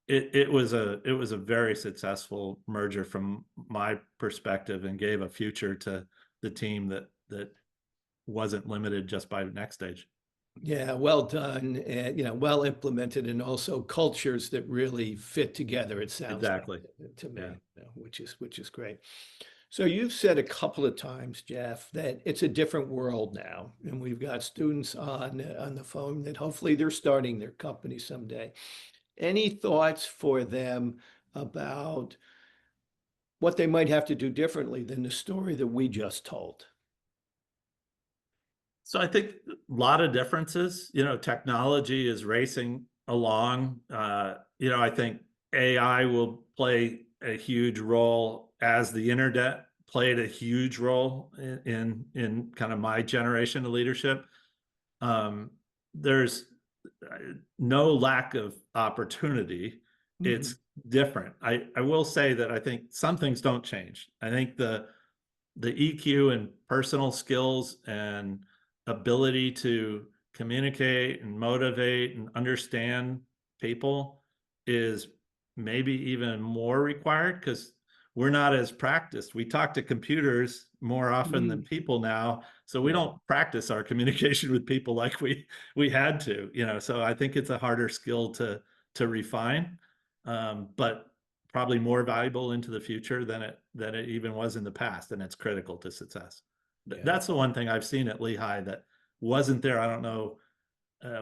it was a very successful merger from my perspective, and gave a future to the team that wasn't limited just by next stage. Yeah, well done and well implemented, and also cultures that really fit together, it sounds like Exactly. to Yeah. me, which is great. So you've said a couple of times, Jeff, that it's a different world now, and we've got students on the phone that hopefully they're starting their company someday. Any thoughts for them about what they might have to do differently than the story that we just told? So I think a lot of differences. Technology is racing along. I think AI will play a huge role, as the internet played a huge role in kind of my generation of leadership. There's no lack of opportunity. Mhm. It's different. I will say that I think some things don't change. I think the EQ and personal skills and ability to communicate and motivate and understand people is maybe even more required, because we're not as practiced. We talk to computers more often than Mm. people now, so we Yeah. don't practice our communication with people like we had to. So I think it's a harder skill to refine, but probably more valuable into the future than it even was in the past, and it's critical to success. Yeah. That's the one thing I've seen at Lehigh that wasn't there. I don't know,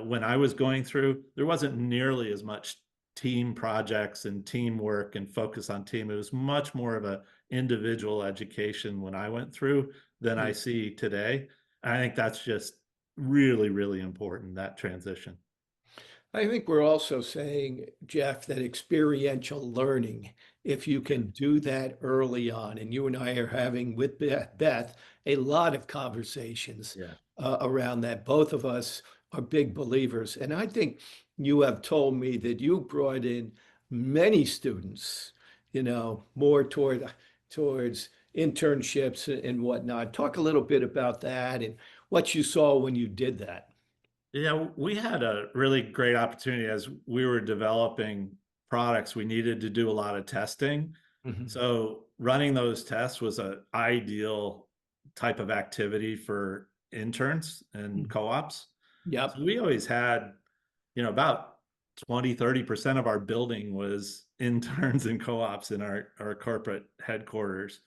when I was going through, there wasn't nearly as much team projects and teamwork and focus on team. It was much more of a individual education when I went through than I Yeah. see today. I think that's just really, really important, that transition. I think we're also saying, Jeff, that experiential learning, if you Yeah. can do that early on, and you and I are having with Beth a lot of conversations Yeah. around that. Both of us are big believers. And I think you have told me that you brought in many students, more towards internships and whatnot. Talk a little bit about that and what you saw when you did that. Yeah, we had a really great opportunity as we were developing products. We needed to do a lot of testing. Mhm. So running those tests was an ideal type of activity for interns and Mhm. co-ops. Yep. So we always had, about 20-30% of our building was interns and co-ops in our corporate headquarters,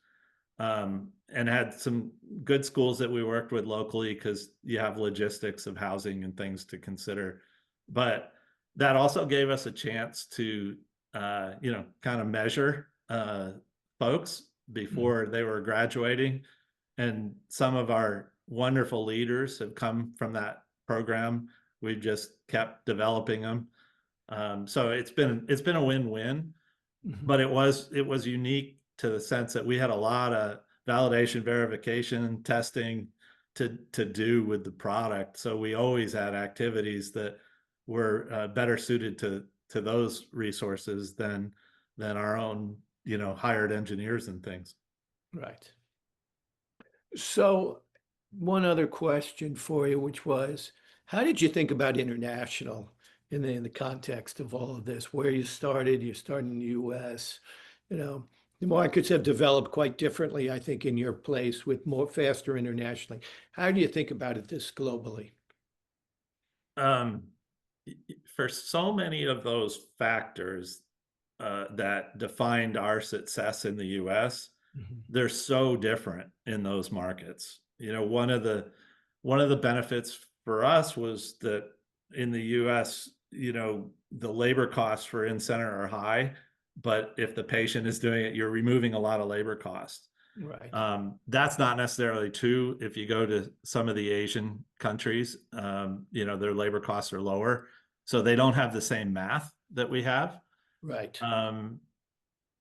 and had some good schools that we worked with locally because you have logistics of housing and things to consider. But that also gave us a chance to, kind of measure folks Mhm. before they were graduating. And some of our wonderful leaders have come from that program. We've just kept developing them. So it's been a win-win, Mhm. but it was unique to the sense that we had a lot of validation, verification, testing to do with the product. So we always had activities that were better suited to those resources than our own, hired engineers and things. Right. So one other question for you, which was, how did you think about international in the context of all of this? Where you started in the US, you know, the markets have developed quite differently, I think, in your place with more faster internationally. How do you think about it this globally? Um, for so many of those factors that defined our success in the US, Mhm. they're so different in those markets. One of the benefits for us was that in the US, the labor costs for in center are high, but if the patient is doing it, you're removing a lot of labor costs. Right, That's not necessarily true if you go to some of the Asian countries. Their labor costs are lower, so they don't have the same math that we have. right, Um,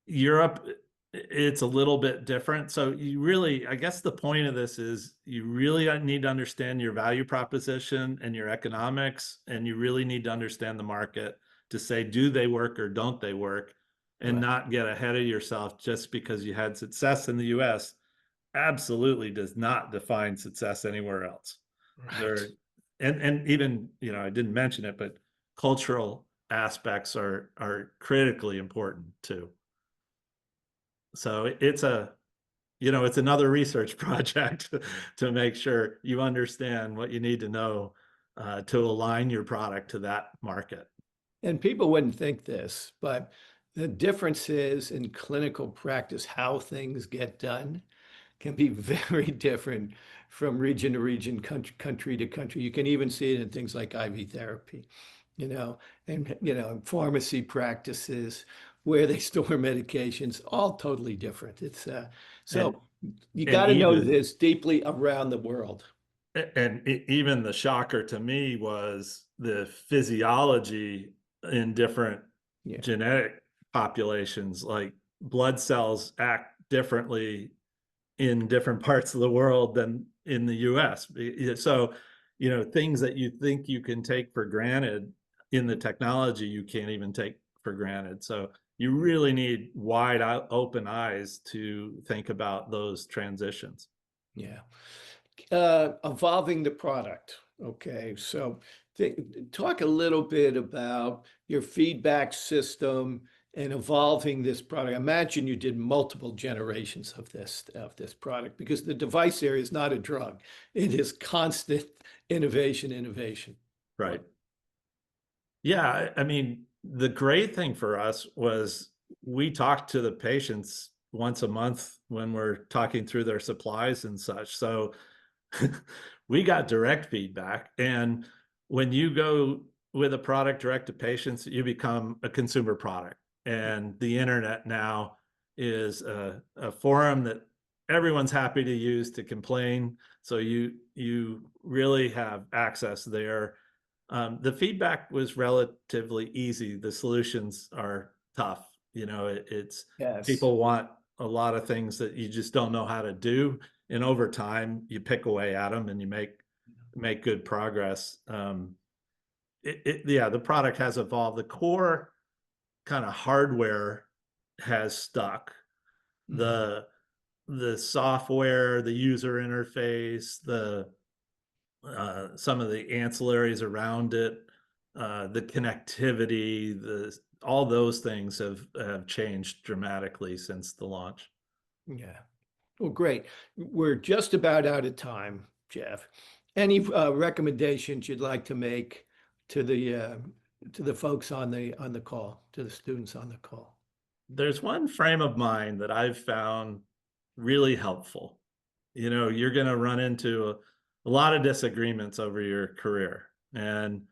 Europe, it's a little bit different. So I guess the point of this is you really need to understand your value proposition and your economics, and you really need to understand the market to say, do they work or don't they work, and right, not get ahead of yourself just because you had success in the US absolutely does not define success anywhere else. right. There and even, I didn't mention it, but cultural aspects are critically important too. So it's another research project to make sure you understand what you need to know to align your product to that market. And people wouldn't think this, but the differences in clinical practice, how things get done, can be very different from region to region, country to country. You can even see it in things like IV therapy, you know, and pharmacy practices where they store medications, all totally different. It's And so you and got to know even this deeply around the world. even the shocker to me was the physiology in different Yeah. genetic populations. Like blood cells act differently in different parts of the world than in the US. So, things that you think you can take for granted in the technology, you can't even take for granted. So you really need wide open eyes to think about those transitions. Yeah. Evolving the product. Okay, so talk a little bit about your feedback system and evolving this product. I imagine you did multiple generations of this product because the device area is not a drug. It is constant innovation, innovation. Right. Yeah, I mean, the great thing for us was we talked to the patients once a month when we're talking through their supplies and such. So we got direct feedback. And when you go with a product direct to patients, you become a consumer product. And the internet now is a forum that everyone's happy to use to complain. So you really have access there. The feedback was relatively easy. The solutions are tough. It's Yes. people want a lot of things that you just don't know how to do, and over time you pick away at them and you make good progress. Yeah, the product has evolved. The core kind of hardware has stuck. Mhm. The software, the user interface, some of the ancillaries around it, the connectivity, all those things have changed dramatically since the launch. Yeah. Well, great. We're just about out of time, Jeff. Any recommendations you'd like to make to the folks on the call, to the students on the call? There's one frame of mind that I've found really helpful. You know, you're going to run into a lot of disagreements over your career. And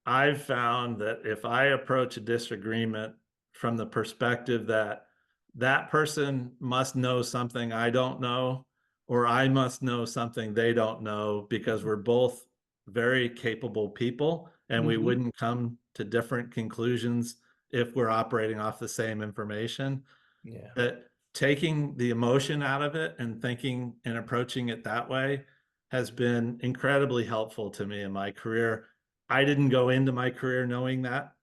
I've found that if I approach a disagreement from the perspective that that person must know something I don't know, or I must know something they don't know, because we're both very capable people and we Mhm. wouldn't come to different conclusions if we're operating off the same information, Yeah. that taking the emotion out of it and thinking and approaching it that way has been incredibly helpful to me in my career. I didn't go into my career knowing that.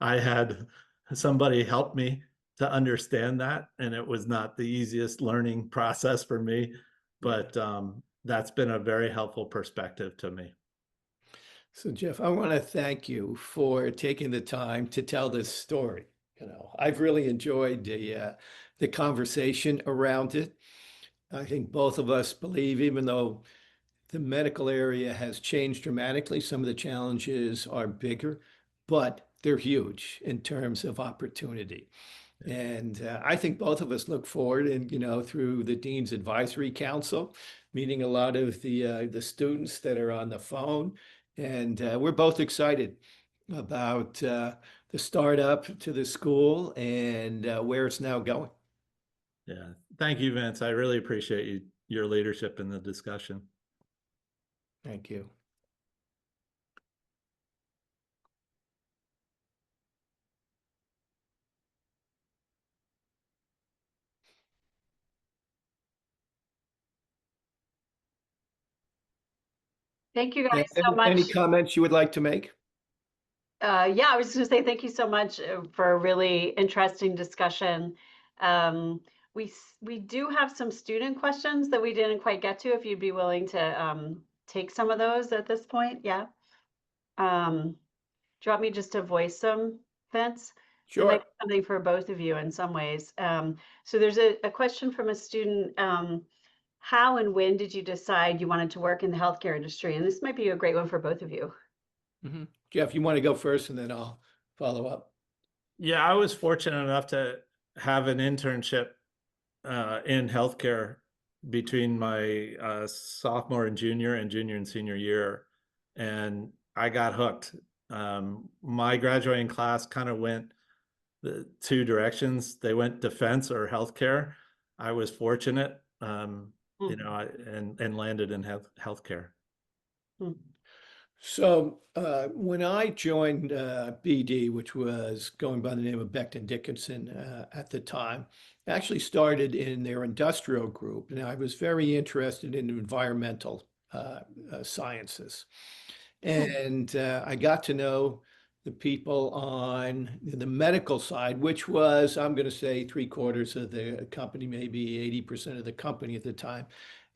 I had somebody help me to understand that, and it was not the easiest learning process for me, Yeah. but that's been a very helpful perspective to me. So, Jeff, I want to thank you for taking the time to tell this story. I've really enjoyed the conversation around it. I think both of us believe, even though the medical area has changed dramatically, some of the challenges are bigger, but they're huge in terms of opportunity. And I think both of us look forward, and through the Dean's Advisory Council, meeting a lot of the students that are on the phone, and we're both excited about the startup to the school and where it's now going. Yeah. Thank you, Vince. I really appreciate your leadership in the discussion. Thank you. Thank you guys so Any much. comments you would like to make? Yeah, I was just going to say thank you so much for a really interesting discussion. We do have some student questions that we didn't quite get to. If you'd be willing to take some of those at this point, yeah. Do you want me just to voice them, Vince? It might Sure. be something for both of you in some ways. So there's a question from a student. How and when did you decide you wanted to work in the healthcare industry? And this might be a great one for both of you. Jeff, you want to go first and then I'll follow up. Yeah, I was fortunate enough to have an internship in healthcare between my sophomore and junior and senior year, and I got hooked. My graduating class kind of went the two directions. They went defense or healthcare. I was fortunate, Hmm. and landed in healthcare. Hmm. So when I joined BD, which was going by the name of Becton Dickinson at the time, I actually started in their industrial group, and I was very interested in environmental sciences. And I got to know the people on the medical side, which was, I'm going to say, three-quarters of the company, maybe 80% of the company at the time.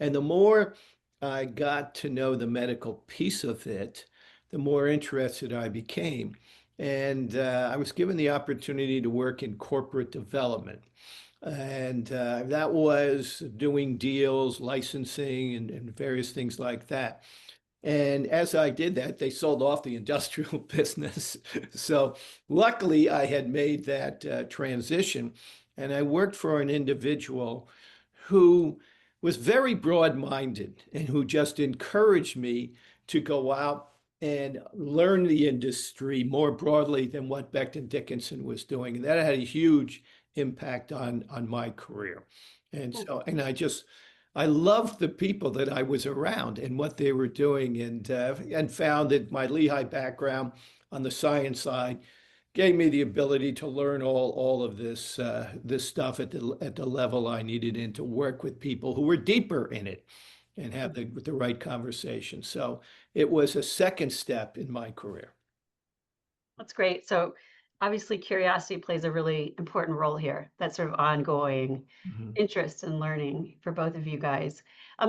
And the more I got to know the medical piece of it, the more interested I became. And I was given the opportunity to work in corporate development. And that was doing deals, licensing, and various things like that. And as I did that, they sold off the industrial business. So luckily, I had made that transition, and I worked for an individual who was very broad-minded and who just encouraged me to go out and learn the industry more broadly than what Becton Dickinson was doing. And that had a huge impact on my career. And so, and I loved the people that I was around and what they were doing, and found that my Lehigh background on the science side gave me the ability to learn all of this stuff at the level I needed, and to work with people who were deeper in it and have the right conversation. So it was a second step in my career. That's great. So obviously curiosity plays a really important role here. That sort of ongoing Mhm. interest in learning for both of you guys.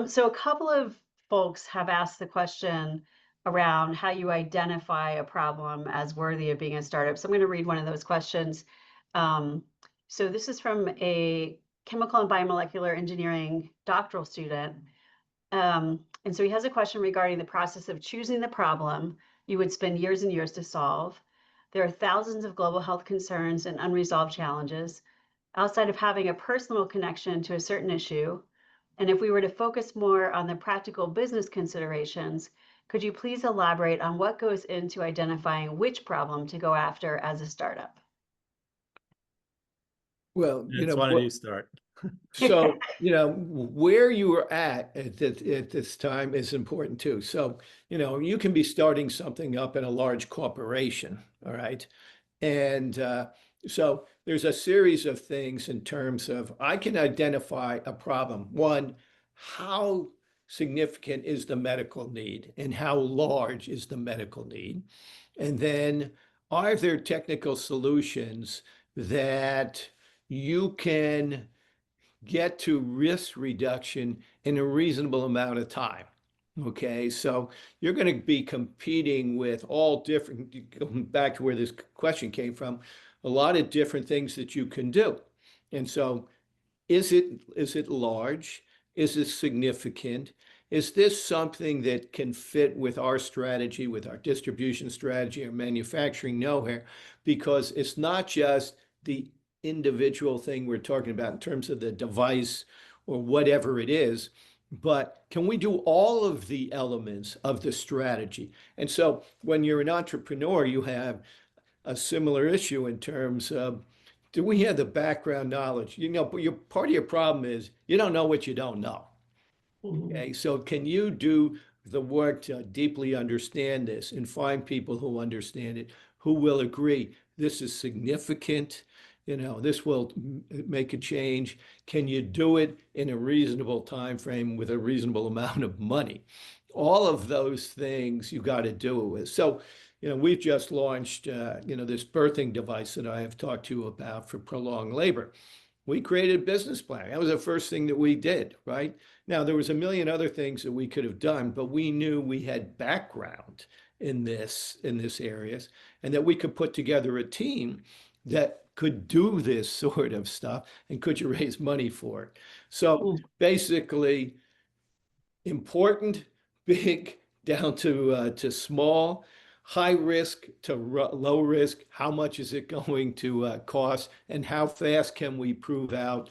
So a couple of folks have asked the question around how you identify a problem as worthy of being a startup. So I'm going to read one of those questions. So this is from a chemical and biomolecular engineering doctoral student. And so he has a question regarding the process of choosing the problem you would spend years and years to solve. There are thousands of global health concerns and unresolved challenges outside of having a personal connection to a certain issue. And if we were to focus more on the practical business considerations, could you please elaborate on what goes into identifying which problem to go after as a startup? Well, It's why don't you start? so, where you are at this time is important too. So, you can be starting something up in a large corporation, all right? And so there's a series of things in terms of I can identify a problem. One, how significant is the medical need and how large is the medical need? And then are there technical solutions that you can get to risk reduction in a reasonable amount of time? Okay, so you're going to be competing with all different, going back to where this question came from, a lot of different things that you can do. And so is it large? Is it significant? Is this something that can fit with our strategy, with our distribution strategy, our manufacturing know-how? Because it's not just the individual thing we're talking about in terms of the device or whatever it is, but can we do all of the elements of the strategy? And so when you're an entrepreneur, you have a similar issue in terms of, do we have the background knowledge? But part of your problem is you don't know what you don't know. Okay, so can you do the work to deeply understand this and find people who understand it, who will agree this is significant, this will make a change? Can you do it in a reasonable time frame with a reasonable amount of money? All of those things you got to do it with. So, we've just launched, this birthing device that I have talked to you about for prolonged labor. We created a business plan. That was the first thing that we did, right? Now, there was a million other things that we could have done, but we knew we had background in this areas, and that we could put together a team that could do this sort of stuff, and could you raise money for it? So basically, important, big, down to small, high risk to low risk. How much is it going to cost, and how fast can we prove out,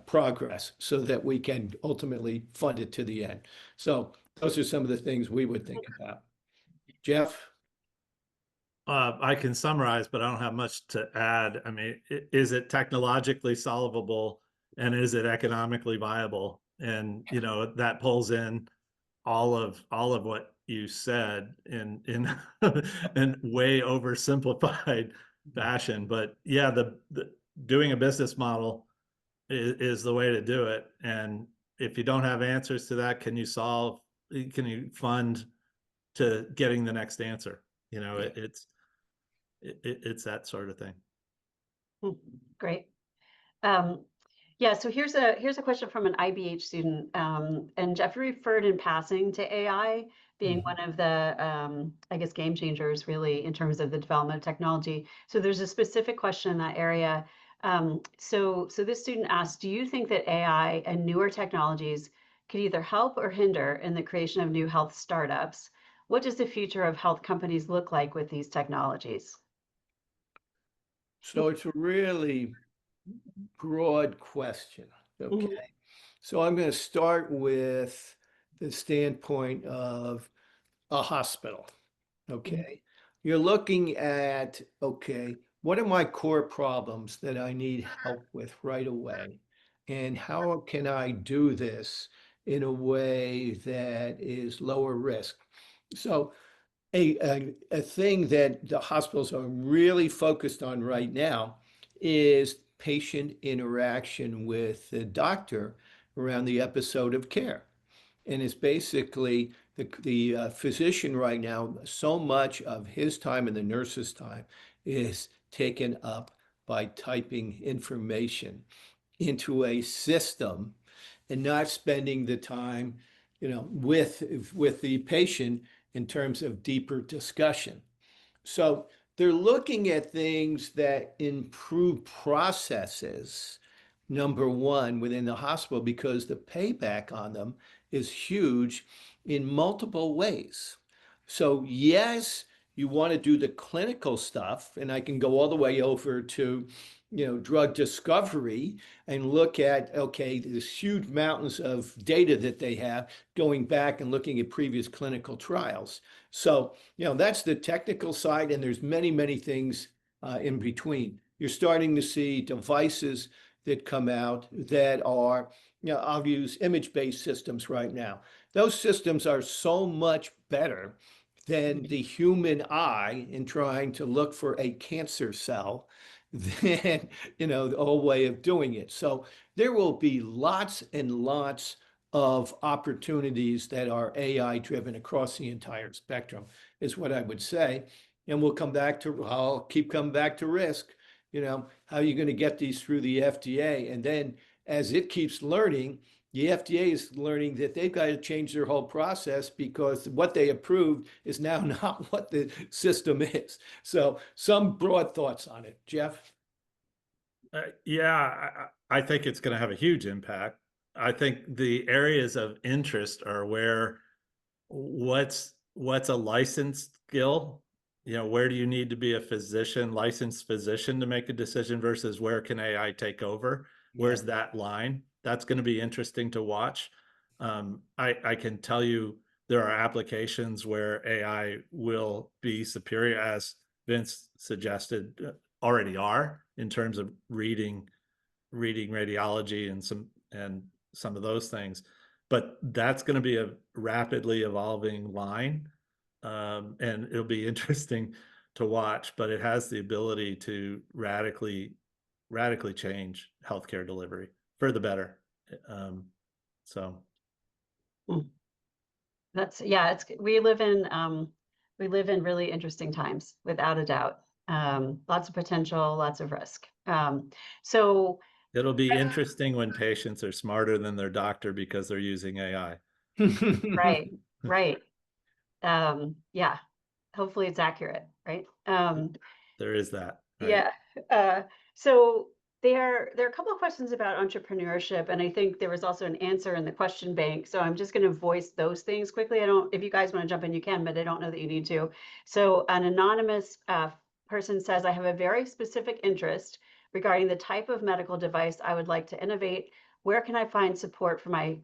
progress so that we can ultimately fund it to the end? So those are some of the things we would think about. Jeff? I can summarize, but I don't have much to add. I mean, is it technologically solvable, and is it economically viable? And that pulls in all of what you said in in way oversimplified fashion. But yeah, the doing a business model is the way to do it. And if you don't have answers to that, can you fund to getting the next answer? It's that sort of thing. Great. Yeah, so here's a question from an IBH student, and Jeffrey referred in passing to AI being one of the, I guess, game changers really in terms of the development of technology. So there's a specific question in that area. So this student asked, do you think that AI and newer technologies could either help or hinder in the creation of new health startups? What does the future of health companies look like with these technologies? So it's a really broad question. Okay. So I'm going to start with the standpoint of a hospital. Okay. You're looking at, okay, what are my core problems that I need help with right away? And how can I do this in a way that is lower risk? So a thing that the hospitals are really focused on right now is patient interaction with the doctor around the episode of care. And it's basically the physician right now, so much of his time and the nurse's time is taken up by typing information into a system and not spending the time with the patient in terms of deeper discussion. So they're looking at things that improve processes, number one, within the hospital, because the payback on them is huge in multiple ways. So, yes, you want to do the clinical stuff, and I can go all the way over to, drug discovery and look at, okay, this huge mountains of data that they have going back and looking at previous clinical trials. So, that's the technical side, and there's many, many things in between. You're starting to see devices that come out that are, I'll use image-based systems right now. Those systems are so much better than the human eye in trying to look for a cancer cell than, the old way of doing it. So there will be lots and lots of opportunities that are AI driven across the entire spectrum, is what I would say. And I'll keep coming back to risk. How are you going to get these through the FDA? And then as it keeps learning, the FDA is learning that they've got to change their whole process because what they approved is now not what the system is. So some broad thoughts on it, Jeff. Yeah, I think it's going to have a huge impact. I think the areas of interest are where what's a licensed skill? Where do you need to be a licensed physician to make a decision versus where can AI take over? Where's that line? That's going to be interesting to watch. I can tell you there are applications where AI will be superior, as Vince suggested, already are in terms of reading radiology and some of those things. But that's going to be a rapidly evolving line, and it'll be interesting to watch. But it has the ability to radically change healthcare delivery for the better. So we live in really interesting times, without a doubt. Lots of potential, lots of risk. So it'll be interesting when patients are smarter than their doctor because they're using AI. Right. Yeah. Hopefully it's accurate, right? There is that. Right? Yeah. So there are a couple of questions about entrepreneurship, and I think there was also an answer in the question bank. So I'm just going to voice those things quickly. If you guys want to jump in, you can, but I don't know that you need to. So an anonymous person says, I have a very specific interest regarding the type of medical device I would like to innovate. Where can I find support for my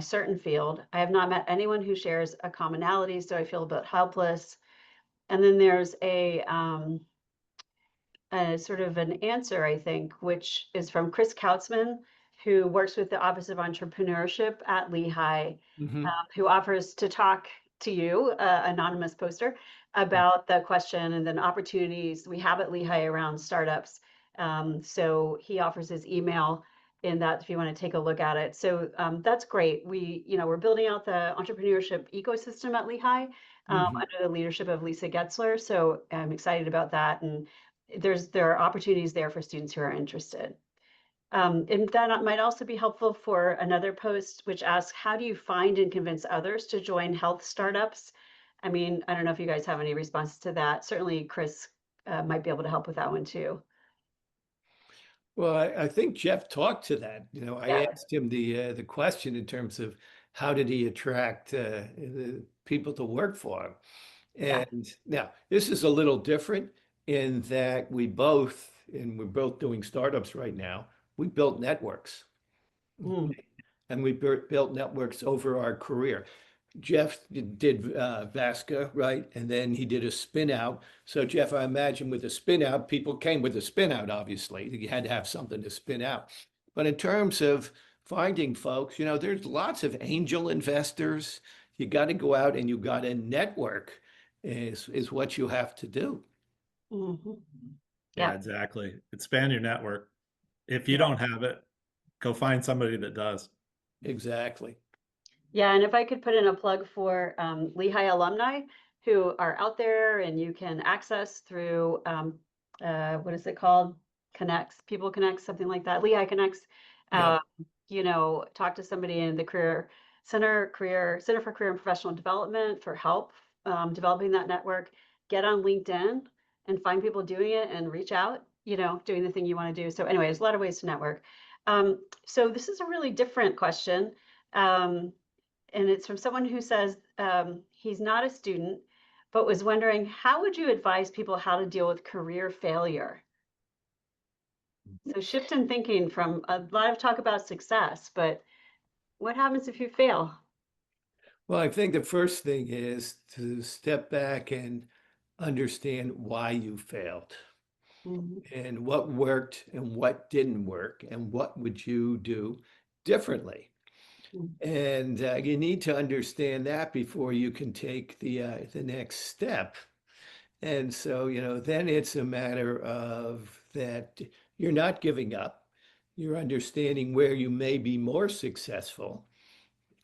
certain field? I have not met anyone who shares a commonality, so I feel a bit helpless. And then there's a sort of an answer, I think, which is from Chris Kautzman, who works with the Office of Entrepreneurship at Lehigh, who offers to talk to you, anonymous poster, about the question and then opportunities we have at Lehigh around startups. So he offers his email in that if you want to take a look at it. So that's great. We're building out the entrepreneurship ecosystem at Lehigh under the leadership of Lisa Getzler. So I'm excited about that. And there are opportunities there for students who are interested. And that might also be helpful for another post, which asks, how do you find and convince others to join health startups? I mean, I don't know if you guys have any responses to that. Certainly, Chris might be able to help with that one too. Well, I think Jeff talked to that. I Yeah. asked him the question in terms of how did he attract the people to work for him. And now this is a little different in that we're both doing startups right now. We built networks. And we built networks over our career. Jeff did Vasca, right? And then he did a spin out. So Jeff, I imagine with a spin out, people came with a spin out, obviously. You had to have something to spin out. But in terms of finding folks, there's lots of angel investors. You got to go out and you got to network is what you have to do. Yeah, exactly. Expand your network. If you don't have it, go find somebody that does. Exactly. Yeah, and if I could put in a plug for Lehigh alumni who are out there and you can access through, what is it called? People Connects, something like that. Lehigh Connects. Talk to somebody in the career Center for Career and Professional Development for help developing that network. Get on LinkedIn and find people doing it and reach out, doing the thing you want to do. So anyway, there's a lot of ways to network. So this is a really different question. And it's from someone who says he's not a student, but was wondering, how would you advise people how to deal with career failure? So shift in thinking from a lot of talk about success, but what happens if you fail? Well, I think the first thing is to step back and understand why you failed Mhm. and what worked and what didn't work and what would you do differently. Mhm. And you need to understand that before you can take the next step. And so, then it's a matter of that you're not giving up. You're understanding where you may be more successful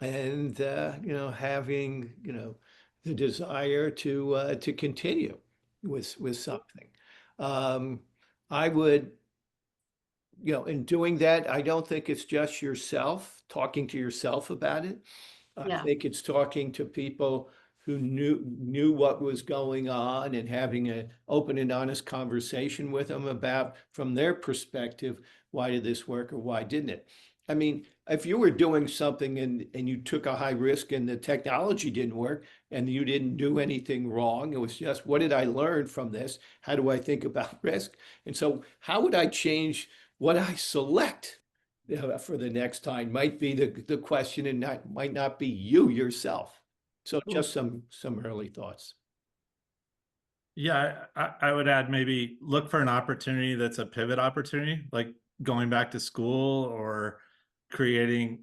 and, having, the desire to continue with something. Um, I would, in doing that, I don't think it's just yourself, talking to yourself about it. I Yeah. think it's talking to people who knew what was going on and having an open and honest conversation with them about, from their perspective, why did this work or why didn't it? I mean, if you were doing something and you took a high risk and the technology didn't work and you didn't do anything wrong, it was just, what did I learn from this? How do I think about risk? And so how would I change what I select for the next time might be the question and might not be you yourself. So just some early thoughts. Yeah, I would add maybe look for an opportunity that's a pivot opportunity, like going back to school or creating,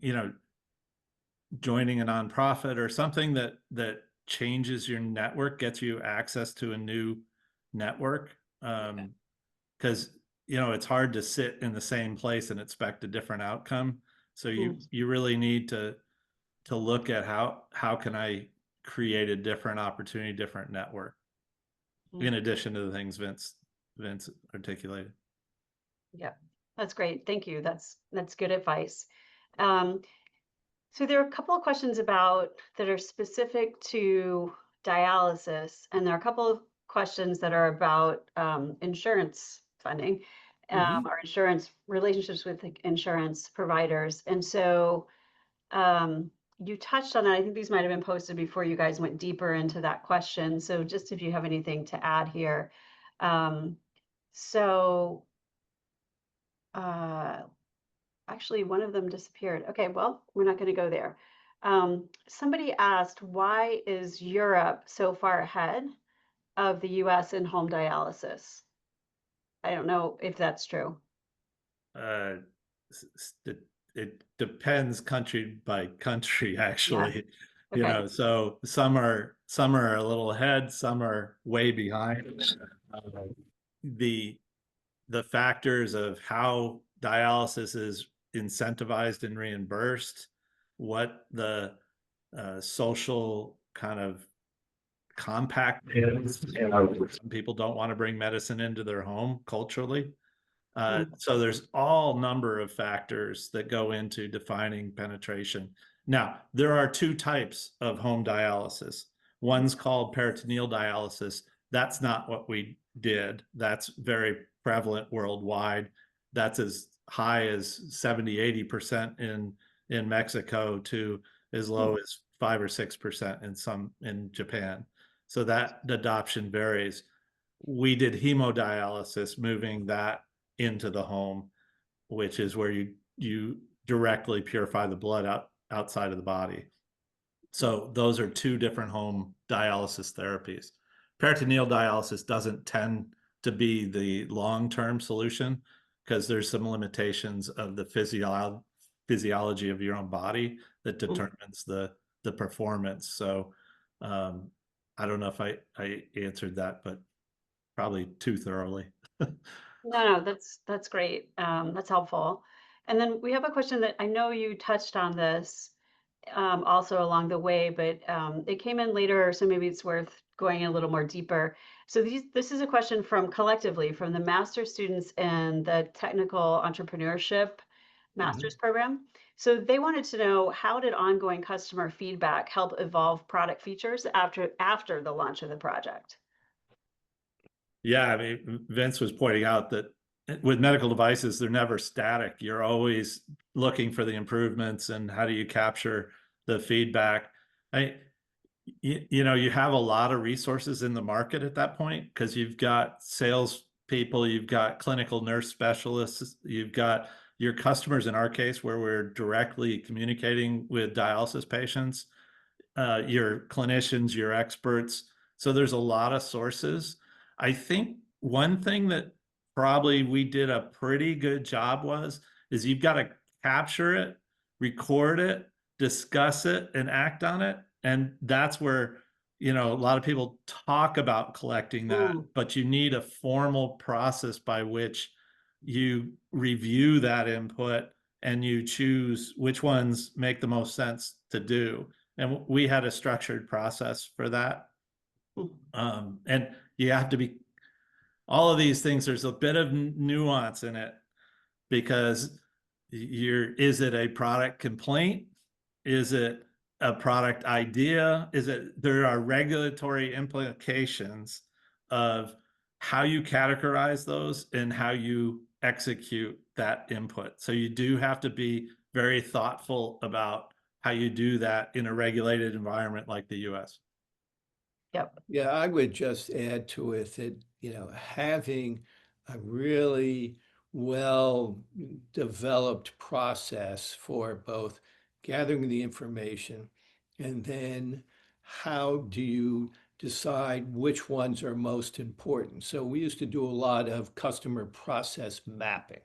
joining a nonprofit or something that changes your network, gets you access to a new network. Because it's hard to sit in the same place and expect a different outcome. So you really need to look at how can I create a different opportunity, different network, in addition to the things Vince articulated. Yeah, that's great. Thank you. That's good advice. So there are a couple of questions that are specific to dialysis, and there are a couple of questions that are about insurance funding or insurance relationships with insurance providers. And so you touched on that. I think these might have been posted before you guys went deeper into that question. So just if you have anything to add here. So uh, actually, one of them disappeared. Okay, well, we're not going to go there. Somebody asked, why is Europe so far ahead of the US in home dialysis? I don't know if that's true. Uh, it depends country by country, Yeah. actually. Okay. So some are a little ahead, some are way behind. The factors of how dialysis is incentivized and reimbursed, what the social kind of compact is. Some people don't want to bring medicine into their home culturally. So there's all number of factors that go into defining penetration. Now, there are two types of home dialysis. One's called peritoneal dialysis. That's not what we did. That's very prevalent worldwide. That's as high as 70, 80% in Mexico to as low as 5 or 6% in Japan. So that adoption varies. We did hemodialysis, moving that into the home, which is where you directly purify the blood outside of the body. So those are two different home dialysis therapies. Peritoneal dialysis doesn't tend to be the long-term solution because there's some limitations of the physiology of your own body that determines the performance. So I don't know if I answered that, but probably too thoroughly. No, that's great. That's helpful. And then we have a question that I know you touched on this also along the way, but it came in later, so maybe it's worth going a little more deeper. So this is a question from collectively from the master students in the technical entrepreneurship master's program. So they wanted to know, how did ongoing customer feedback help evolve product features after the launch of the project? Yeah, I mean, Vince was pointing out that with medical devices, they're never static. You're always looking for the improvements and how do you capture the feedback. I, you know, you have a lot of resources in the market at that point because you've got sales people, you've got clinical nurse specialists, you've got your customers in our case where we're directly communicating with dialysis patients, your clinicians, your experts. So there's a lot of sources. I think one thing that probably we did a pretty good job is you've got to capture it, record it, discuss it, and act on it. And that's where, you know, a lot of people talk about collecting that, Mm, but you need a formal process by which you review that input and you choose which ones make the most sense to do. And we had a structured process for that. mm, And you have to be, all of these things, there's a bit of nuance in it because is it a product complaint? Is it a product idea? There are regulatory implications of how you categorize those and how you execute that input. So you do have to be very thoughtful about how you do that in a regulated environment like the US. yep. Yeah, I would just add to it that, having a really well-developed process for both gathering the information and then how do you decide which ones are most important. So we used to do a lot of customer process mapping,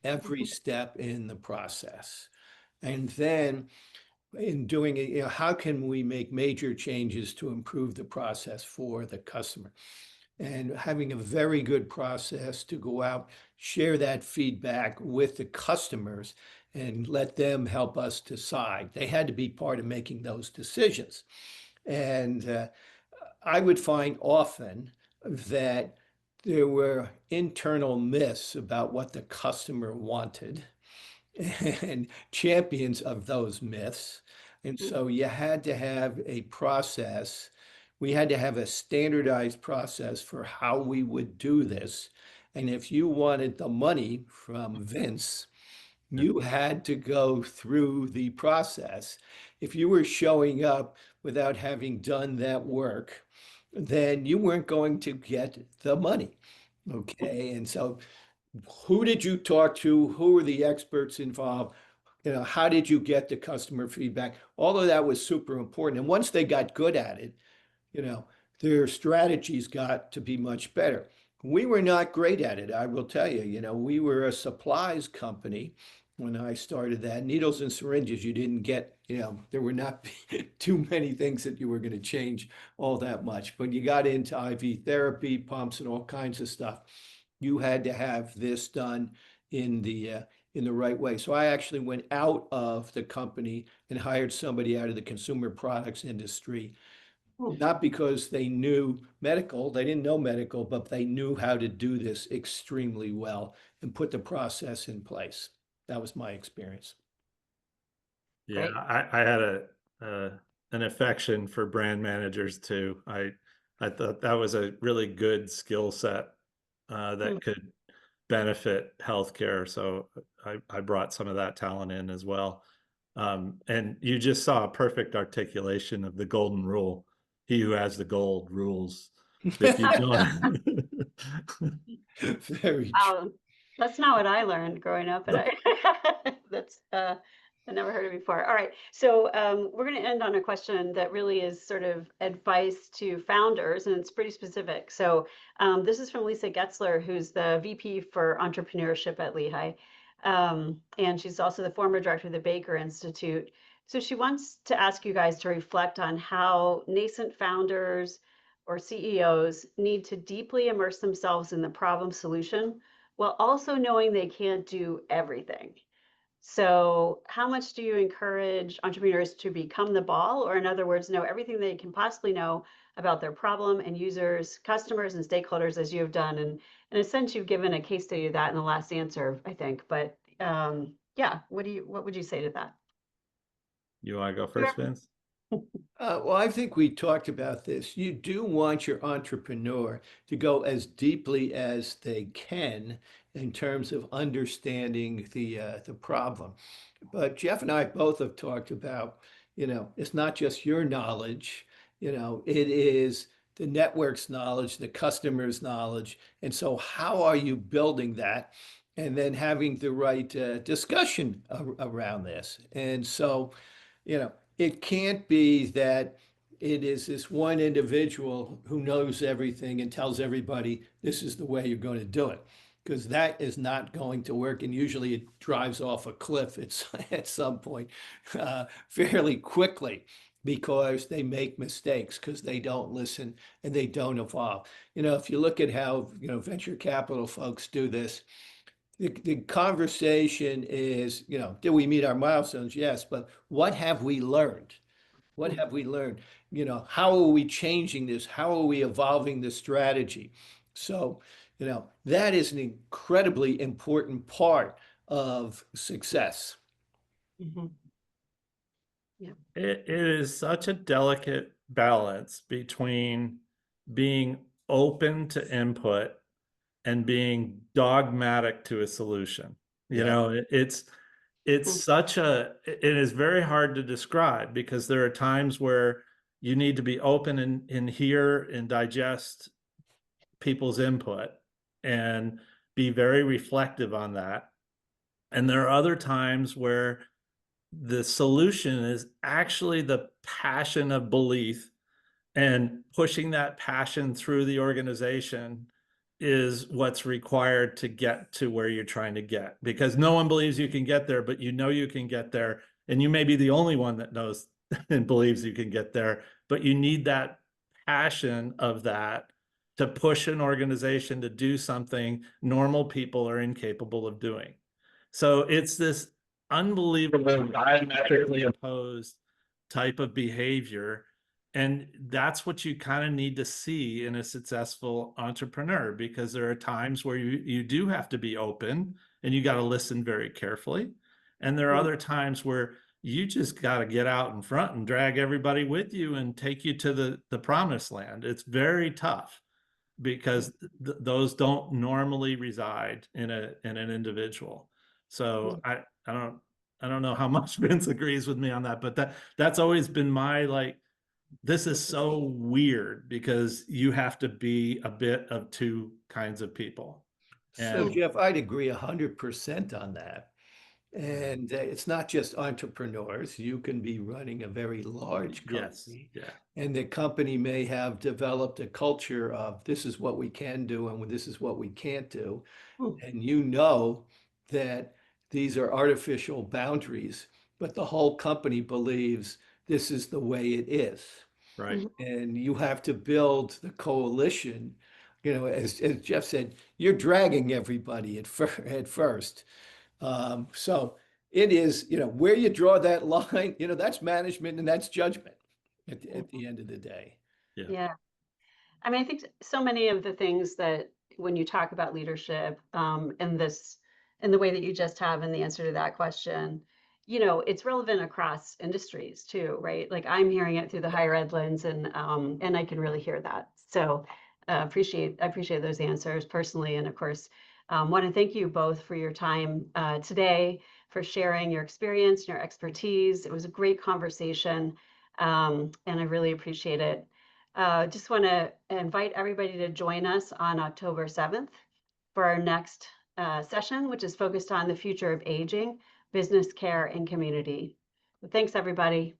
every step in the process. And then in doing it, how can we make major changes to improve the process for the customer? And having a very good process to go out, share that feedback with the customers and let them help us decide. They had to be part of making those decisions. And I would find often that there were internal myths about what the customer wanted and champions of those myths. And Mm, so you had to have a process. We had to have a standardized process for how we would do this. And if you wanted the money from Vince, you had to go through the process. If you were showing up without having done that work, then you weren't going to get the money. Okay. And so who did you talk to? Who were the experts involved? How did you get the customer feedback? All of that was super important. And once they got good at it, you know, their strategies got to be much better. We were not great at it, I will tell you. We were a supplies company when I started that. Needles and syringes, you didn't get, there were not too many things that you were going to change all that much. But you got into IV therapy, pumps, and all kinds of stuff. You had to have this done in the right way. So I actually went out of the company and hired somebody out of the consumer products industry, mm. not because they knew medical, they didn't know medical, but they knew how to do this extremely well and put the process in place. That was my experience. Yeah, Great. I had uh, an affection for brand managers too. I thought that was a really good skill set Mm. that could benefit healthcare. So I brought some of that talent in as well. And you just saw a perfect articulation of the golden rule. He who has the gold rules. If you don't, Very true. That's not what I learned growing up, and that's I never heard it before. All right, so we're going to end on a question that really is sort of advice to founders, and it's pretty specific. So this is from Lisa Getzler, who's the VP for Entrepreneurship at Lehigh, and she's also the former director of the Baker Institute. So she wants to ask you guys to reflect on how nascent founders or CEOs need to deeply immerse themselves in the problem solution while also knowing they can't do everything. So, how much do you encourage entrepreneurs to become the ball, or in other words, know everything they can possibly know about their problem and users, customers, and stakeholders, as you have done? And in a sense, you've given a case study of that in the last answer, I think. But yeah, what would you say to that? You want to go first, Vince? Well, I think we talked about this. You do want your entrepreneur to go as deeply as they can in terms of understanding the problem. But Jeff and I both have talked about, it's not just your knowledge, it is the network's knowledge, the customer's knowledge. And so how are you building that? And then having the right discussion around this. And so, it can't be that it is this one individual who knows everything and tells everybody this is the way you're going to do it, because that is not going to work. And usually it drives off a cliff at some point fairly quickly because they make mistakes, because they don't listen and they don't evolve. If you look at how, venture capital folks do this, the conversation is, did we meet our milestones? Yes, but what have we learned? What have we learned? How are we changing this? How are we evolving the strategy? So, that is an incredibly important part of success. Mhm. Yeah. It is such a delicate balance between being open to input and being dogmatic to a solution. Yeah. It's Mm. such it is very hard to describe, because there are times where you need to be open and hear and digest people's input and be very reflective on that. And there are other times where the solution is actually the passion of belief, and pushing that passion through the organization is what's required to get to where you're trying to get, because no one believes you can get there, but you can get there, and you may be the only one that knows and believes you can get there, but you need that passion of that to push an organization to do something normal people are incapable of doing. So it's this unbelievable diametrically opposed type of behavior. And that's what you kind of need to see in a successful entrepreneur, because there are times where you do have to be open and you got to listen very carefully. And there are Mm. other times where you just got to get out in front and drag everybody with you and take you to the promised land. It's very tough, because those don't normally reside in an individual. So I don't know how much Vince agrees with me on that, but that's always been my, like, this is so weird, because you have to be a bit of two kinds of people. So, And Jeff, I'd agree 100% on that. And it's not just entrepreneurs. You can be running a very large yes, company, yeah, and the company may have developed a culture of this is what we can do and this is what we can't do. Mm. And that these are artificial boundaries, but the whole company believes this is the way it is. right. Mhm. And you have to build the coalition. As Jeff said, you're dragging everybody at first. So it is, where you draw that line, that's management and that's judgment at the end of the day. Yeah, Yeah. I mean, I think so many of the things that when you talk about leadership, in the way that you just have in the answer to that question, it's relevant across industries too, right? Like I'm hearing it through the higher ed lens, and I can really hear that. So I appreciate those answers personally, and of course, want to thank you both for your time today, for sharing your experience and your expertise. It was a great conversation, and I really appreciate it. Just want to invite everybody to join us on October 7th for our next session, which is focused on the future of aging, business care, and community. Thanks, everybody.